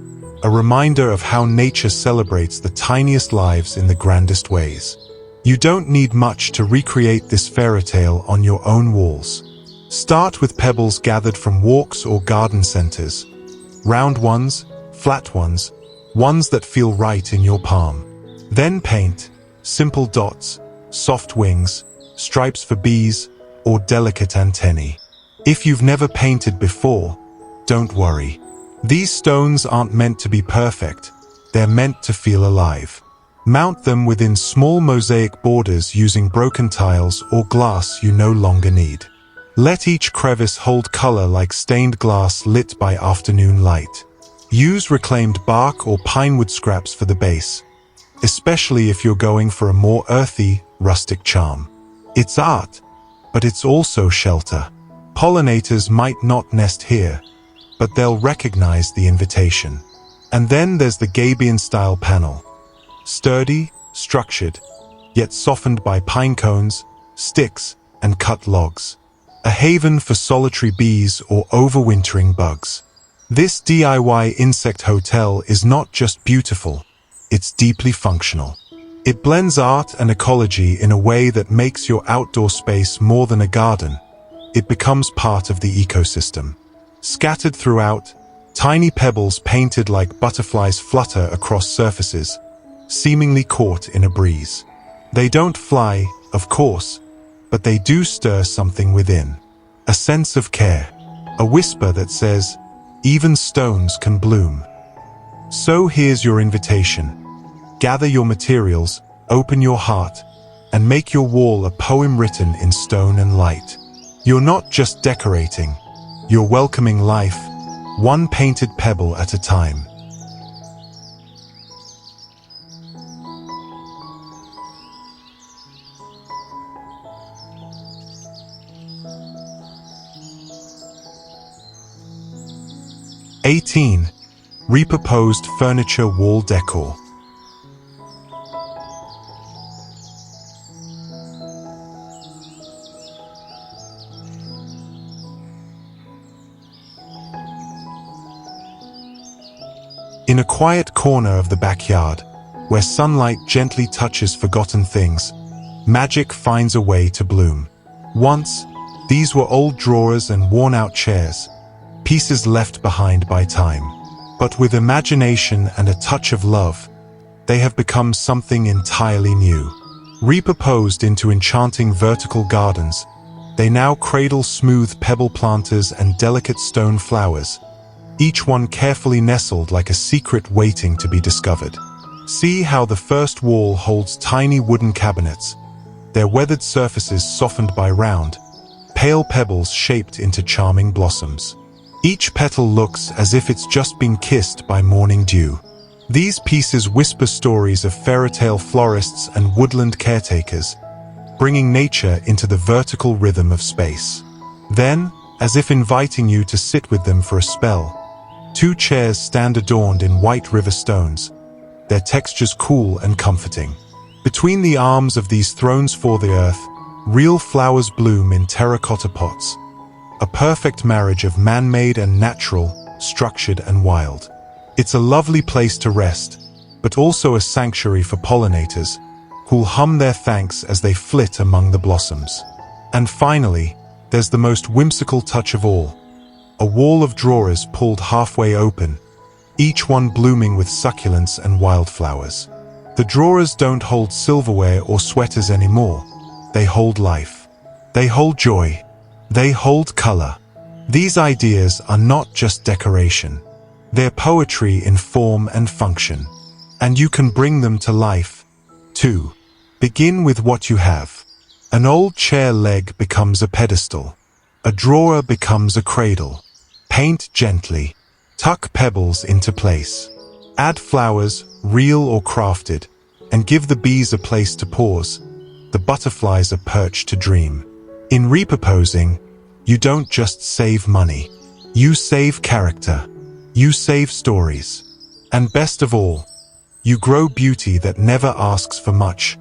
a reminder of how nature celebrates the tiniest lives in the grandest ways. You don't need much to recreate this fairy tale on your own walls. Start with pebbles gathered from walks or garden centers. Round ones, flat ones, ones that feel right in your palm. Then paint simple dots, soft wings, stripes for bees, or delicate antennae. If you've never painted before, don't worry. These stones aren't meant to be perfect, they're meant to feel alive. Mount them within small mosaic borders using broken tiles or glass you no longer need. Let each crevice hold color like stained glass lit by afternoon light. Use reclaimed bark or pinewood scraps for the base, especially if you're going for a more earthy, rustic charm. It's art, but it's also shelter. Pollinators might not nest here, but they'll recognize the invitation. And then there's the gabion-style panel. Sturdy, structured, yet softened by pine cones, sticks, and cut logs. A haven for solitary bees or overwintering bugs. This DIY insect hotel is not just beautiful, it's deeply functional. It blends art and ecology in a way that makes your outdoor space more than a garden. It becomes part of the ecosystem. Scattered throughout, tiny pebbles painted like butterflies flutter across surfaces, seemingly caught in a breeze. They don't fly, of course, but they do stir something within. A sense of care. A whisper that says, even stones can bloom. So here's your invitation. Gather your materials, open your heart, and make your wall a poem written in stone and light. You're not just decorating, you're welcoming life, one painted pebble at a time. (18) Repurposed furniture wall decor. In a quiet corner of the backyard, where sunlight gently touches forgotten things, magic finds a way to bloom. Once, these were old drawers and worn-out chairs, pieces left behind by time. But with imagination and a touch of love, they have become something entirely new. Repurposed into enchanting vertical gardens, they now cradle smooth pebble planters and delicate stone flowers, each one carefully nestled like a secret waiting to be discovered. See how the first wall holds tiny wooden cabinets, their weathered surfaces softened by round, pale pebbles shaped into charming blossoms. Each petal looks as if it's just been kissed by morning dew. These pieces whisper stories of fairytale florists and woodland caretakers, bringing nature into the vertical rhythm of space. Then, as if inviting you to sit with them for a spell, two chairs stand adorned in white river stones, their textures cool and comforting. Between the arms of these thrones for the earth, real flowers bloom in terracotta pots, a perfect marriage of man-made and natural, structured and wild. It's a lovely place to rest, but also a sanctuary for pollinators, who'll hum their thanks as they flit among the blossoms. And finally, there's the most whimsical touch of all, a wall of drawers pulled halfway open, each one blooming with succulents and wildflowers. The drawers don't hold silverware or sweaters anymore. They hold life. They hold joy. They hold color. These ideas are not just decoration. They're poetry in form and function. And you can bring them to life, too. Begin with what you have. An old chair leg becomes a pedestal. A drawer becomes a cradle. Paint gently. Tuck pebbles into place. Add flowers, real or crafted, and give the bees a place to pause, the butterflies a perch to dream. In repurposing, you don't just save money. You save character. You save stories. And best of all, you grow beauty that never asks for much,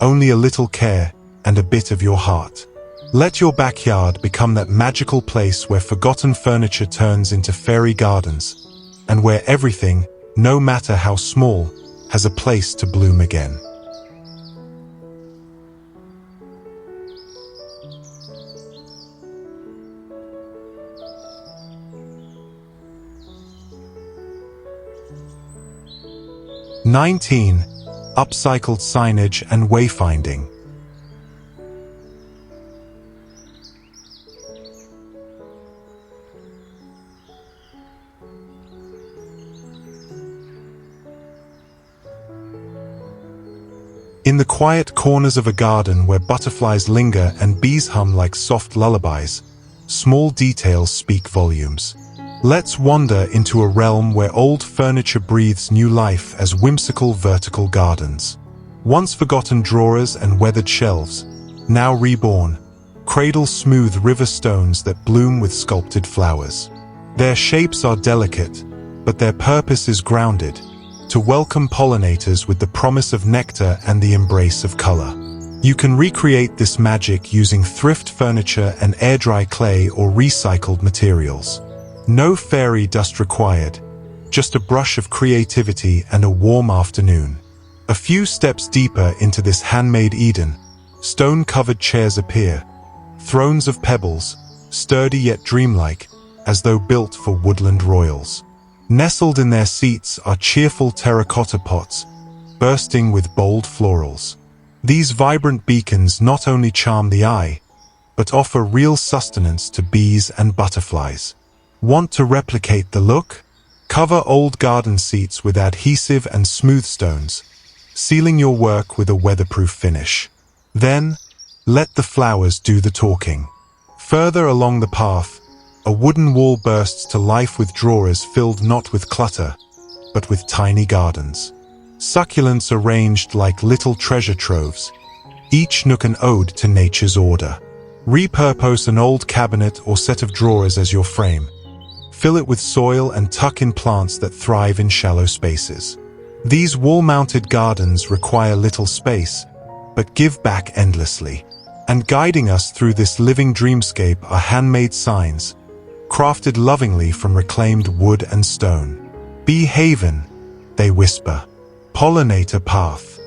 only a little care and a bit of your heart. Let your backyard become that magical place where forgotten furniture turns into fairy gardens, and where everything, no matter how small, has a place to bloom again. Upcycled signage and wayfinding. In the quiet corners of a garden where butterflies linger and bees hum like soft lullabies, small details speak volumes. Let's wander into a realm where old furniture breathes new life as whimsical vertical gardens. Once forgotten drawers and weathered shelves, now reborn, cradle smooth river stones that bloom with sculpted flowers. Their shapes are delicate, but their purpose is grounded, to welcome pollinators with the promise of nectar and the embrace of color. You can recreate this magic using thrift furniture and air-dry clay or recycled materials. No fairy dust required, just a brush of creativity and a warm afternoon. A few steps deeper into this handmade Eden, stone-covered chairs appear, thrones of pebbles, sturdy yet dreamlike, as though built for woodland royals. Nestled in their seats are cheerful terracotta pots, bursting with bold florals. These vibrant beacons not only charm the eye, but offer real sustenance to bees and butterflies. Want to replicate the look? Cover old garden seats with adhesive and smooth stones, sealing your work with a weatherproof finish. Then, let the flowers do the talking. Further along the path, a wooden wall bursts to life with drawers filled not with clutter, but with tiny gardens. Succulents arranged like little treasure troves, each nook an ode to nature's order. Repurpose an old cabinet or set of drawers as your frame. Fill it with soil and tuck in plants that thrive in shallow spaces. These wall-mounted gardens require little space, but give back endlessly. And guiding us through this living dreamscape are handmade signs, crafted lovingly from reclaimed wood and stone. Bee haven, they whisper. Pollinator path.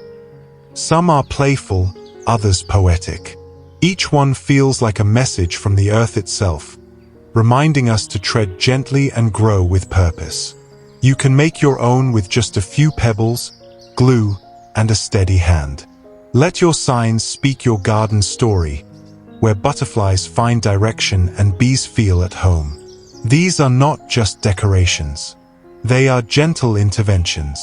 Some are playful, others poetic. Each one feels like a message from the earth itself, reminding us to tread gently and grow with purpose. You can make your own with just a few pebbles, glue, and a steady hand. Let your signs speak your garden story, where butterflies find direction and bees feel at home. These are not just decorations. They are gentle interventions.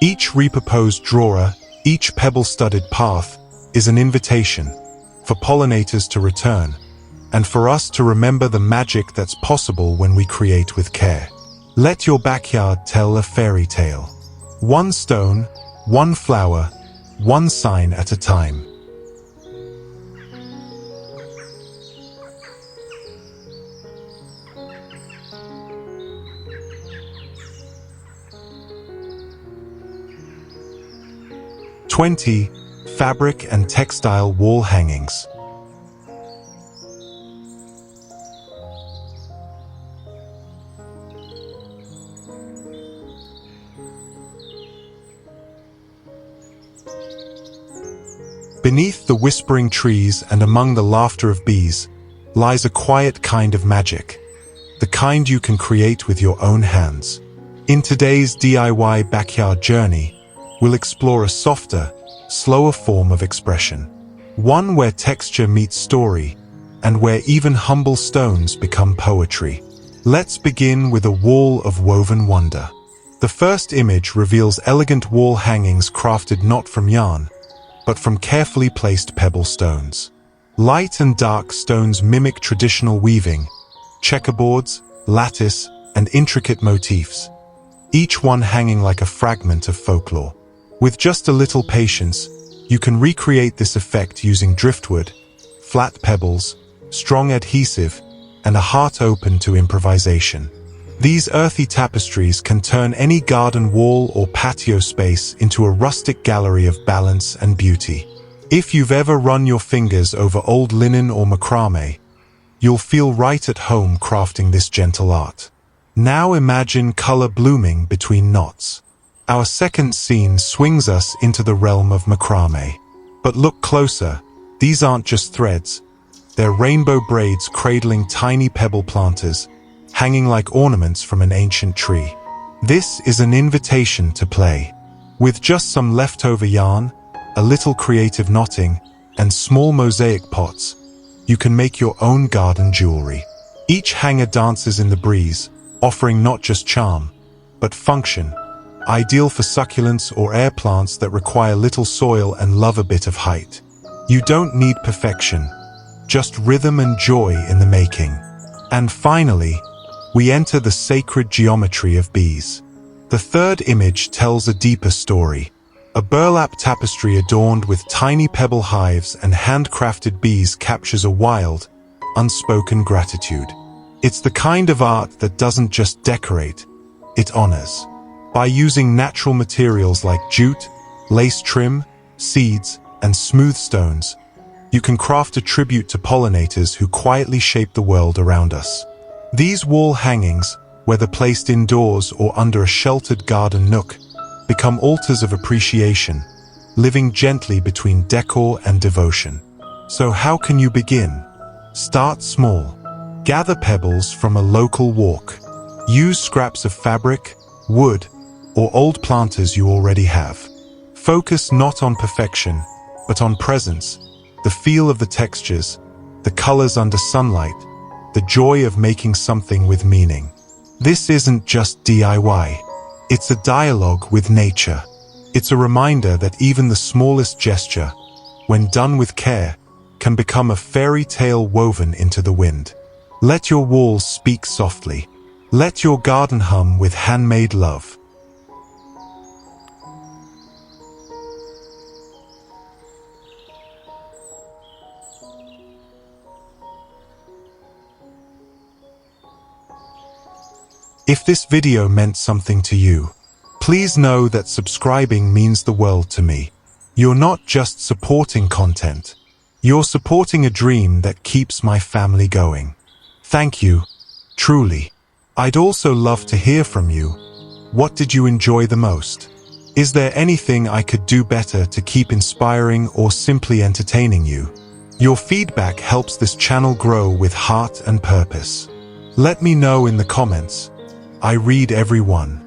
Each repurposed drawer, each pebble-studded path, is an invitation for pollinators to return, and for us to remember the magic that's possible when we create with care. Let your backyard tell a fairy tale. One stone, one flower, one sign at a time. Fabric and textile wall hangings. Beneath the whispering trees and among the laughter of bees lies a quiet kind of magic, the kind you can create with your own hands. In today's DIY backyard journey, we'll explore a softer, slower form of expression, one where texture meets story, and where even humble stones become poetry. Let's begin with a wall of woven wonder. The first image reveals elegant wall hangings crafted not from yarn, but from carefully placed pebble stones. Light and dark stones mimic traditional weaving, checkerboards, lattice, and intricate motifs, each one hanging like a fragment of folklore. With just a little patience, you can recreate this effect using driftwood, flat pebbles, strong adhesive, and a heart open to improvisation. These earthy tapestries can turn any garden wall or patio space into a rustic gallery of balance and beauty. If you've ever run your fingers over old linen or macrame, you'll feel right at home crafting this gentle art. Now imagine color blooming between knots. Our second scene swings us into the realm of macrame. But look closer, these aren't just threads. They're rainbow braids cradling tiny pebble planters, hanging like ornaments from an ancient tree. This is an invitation to play. With just some leftover yarn, a little creative knotting, and small mosaic pots, you can make your own garden jewelry. Each hanger dances in the breeze, offering not just charm, but function, ideal for succulents or air plants that require little soil and love a bit of height. You don't need perfection, just rhythm and joy in the making. And finally, we enter the sacred geometry of bees. The third image tells a deeper story. A burlap tapestry adorned with tiny pebble hives and handcrafted bees captures a wild, unspoken gratitude. It's the kind of art that doesn't just decorate, it honors. By using natural materials like jute, lace trim, seeds, and smooth stones, you can craft a tribute to pollinators who quietly shape the world around us. These wall hangings, whether placed indoors or under a sheltered garden nook, become altars of appreciation, living gently between decor and devotion. So how can you begin? Start small. Gather pebbles from a local walk. Use scraps of fabric, wood, or old planters you already have. Focus not on perfection, but on presence, the feel of the textures, the colors under sunlight, the joy of making something with meaning. This isn't just DIY. It's a dialogue with nature. It's a reminder that even the smallest gesture, when done with care, can become a fairy tale woven into the wind. Let your walls speak softly. Let your garden hum with handmade love. If this video meant something to you, please know that subscribing means the world to me. You're not just supporting content, you're supporting a dream that keeps my family going. Thank you, truly. I'd also love to hear from you. What did you enjoy the most? Is there anything I could do better to keep inspiring or simply entertaining you? Your feedback helps this channel grow with heart and purpose. Let me know in the comments. I read every one.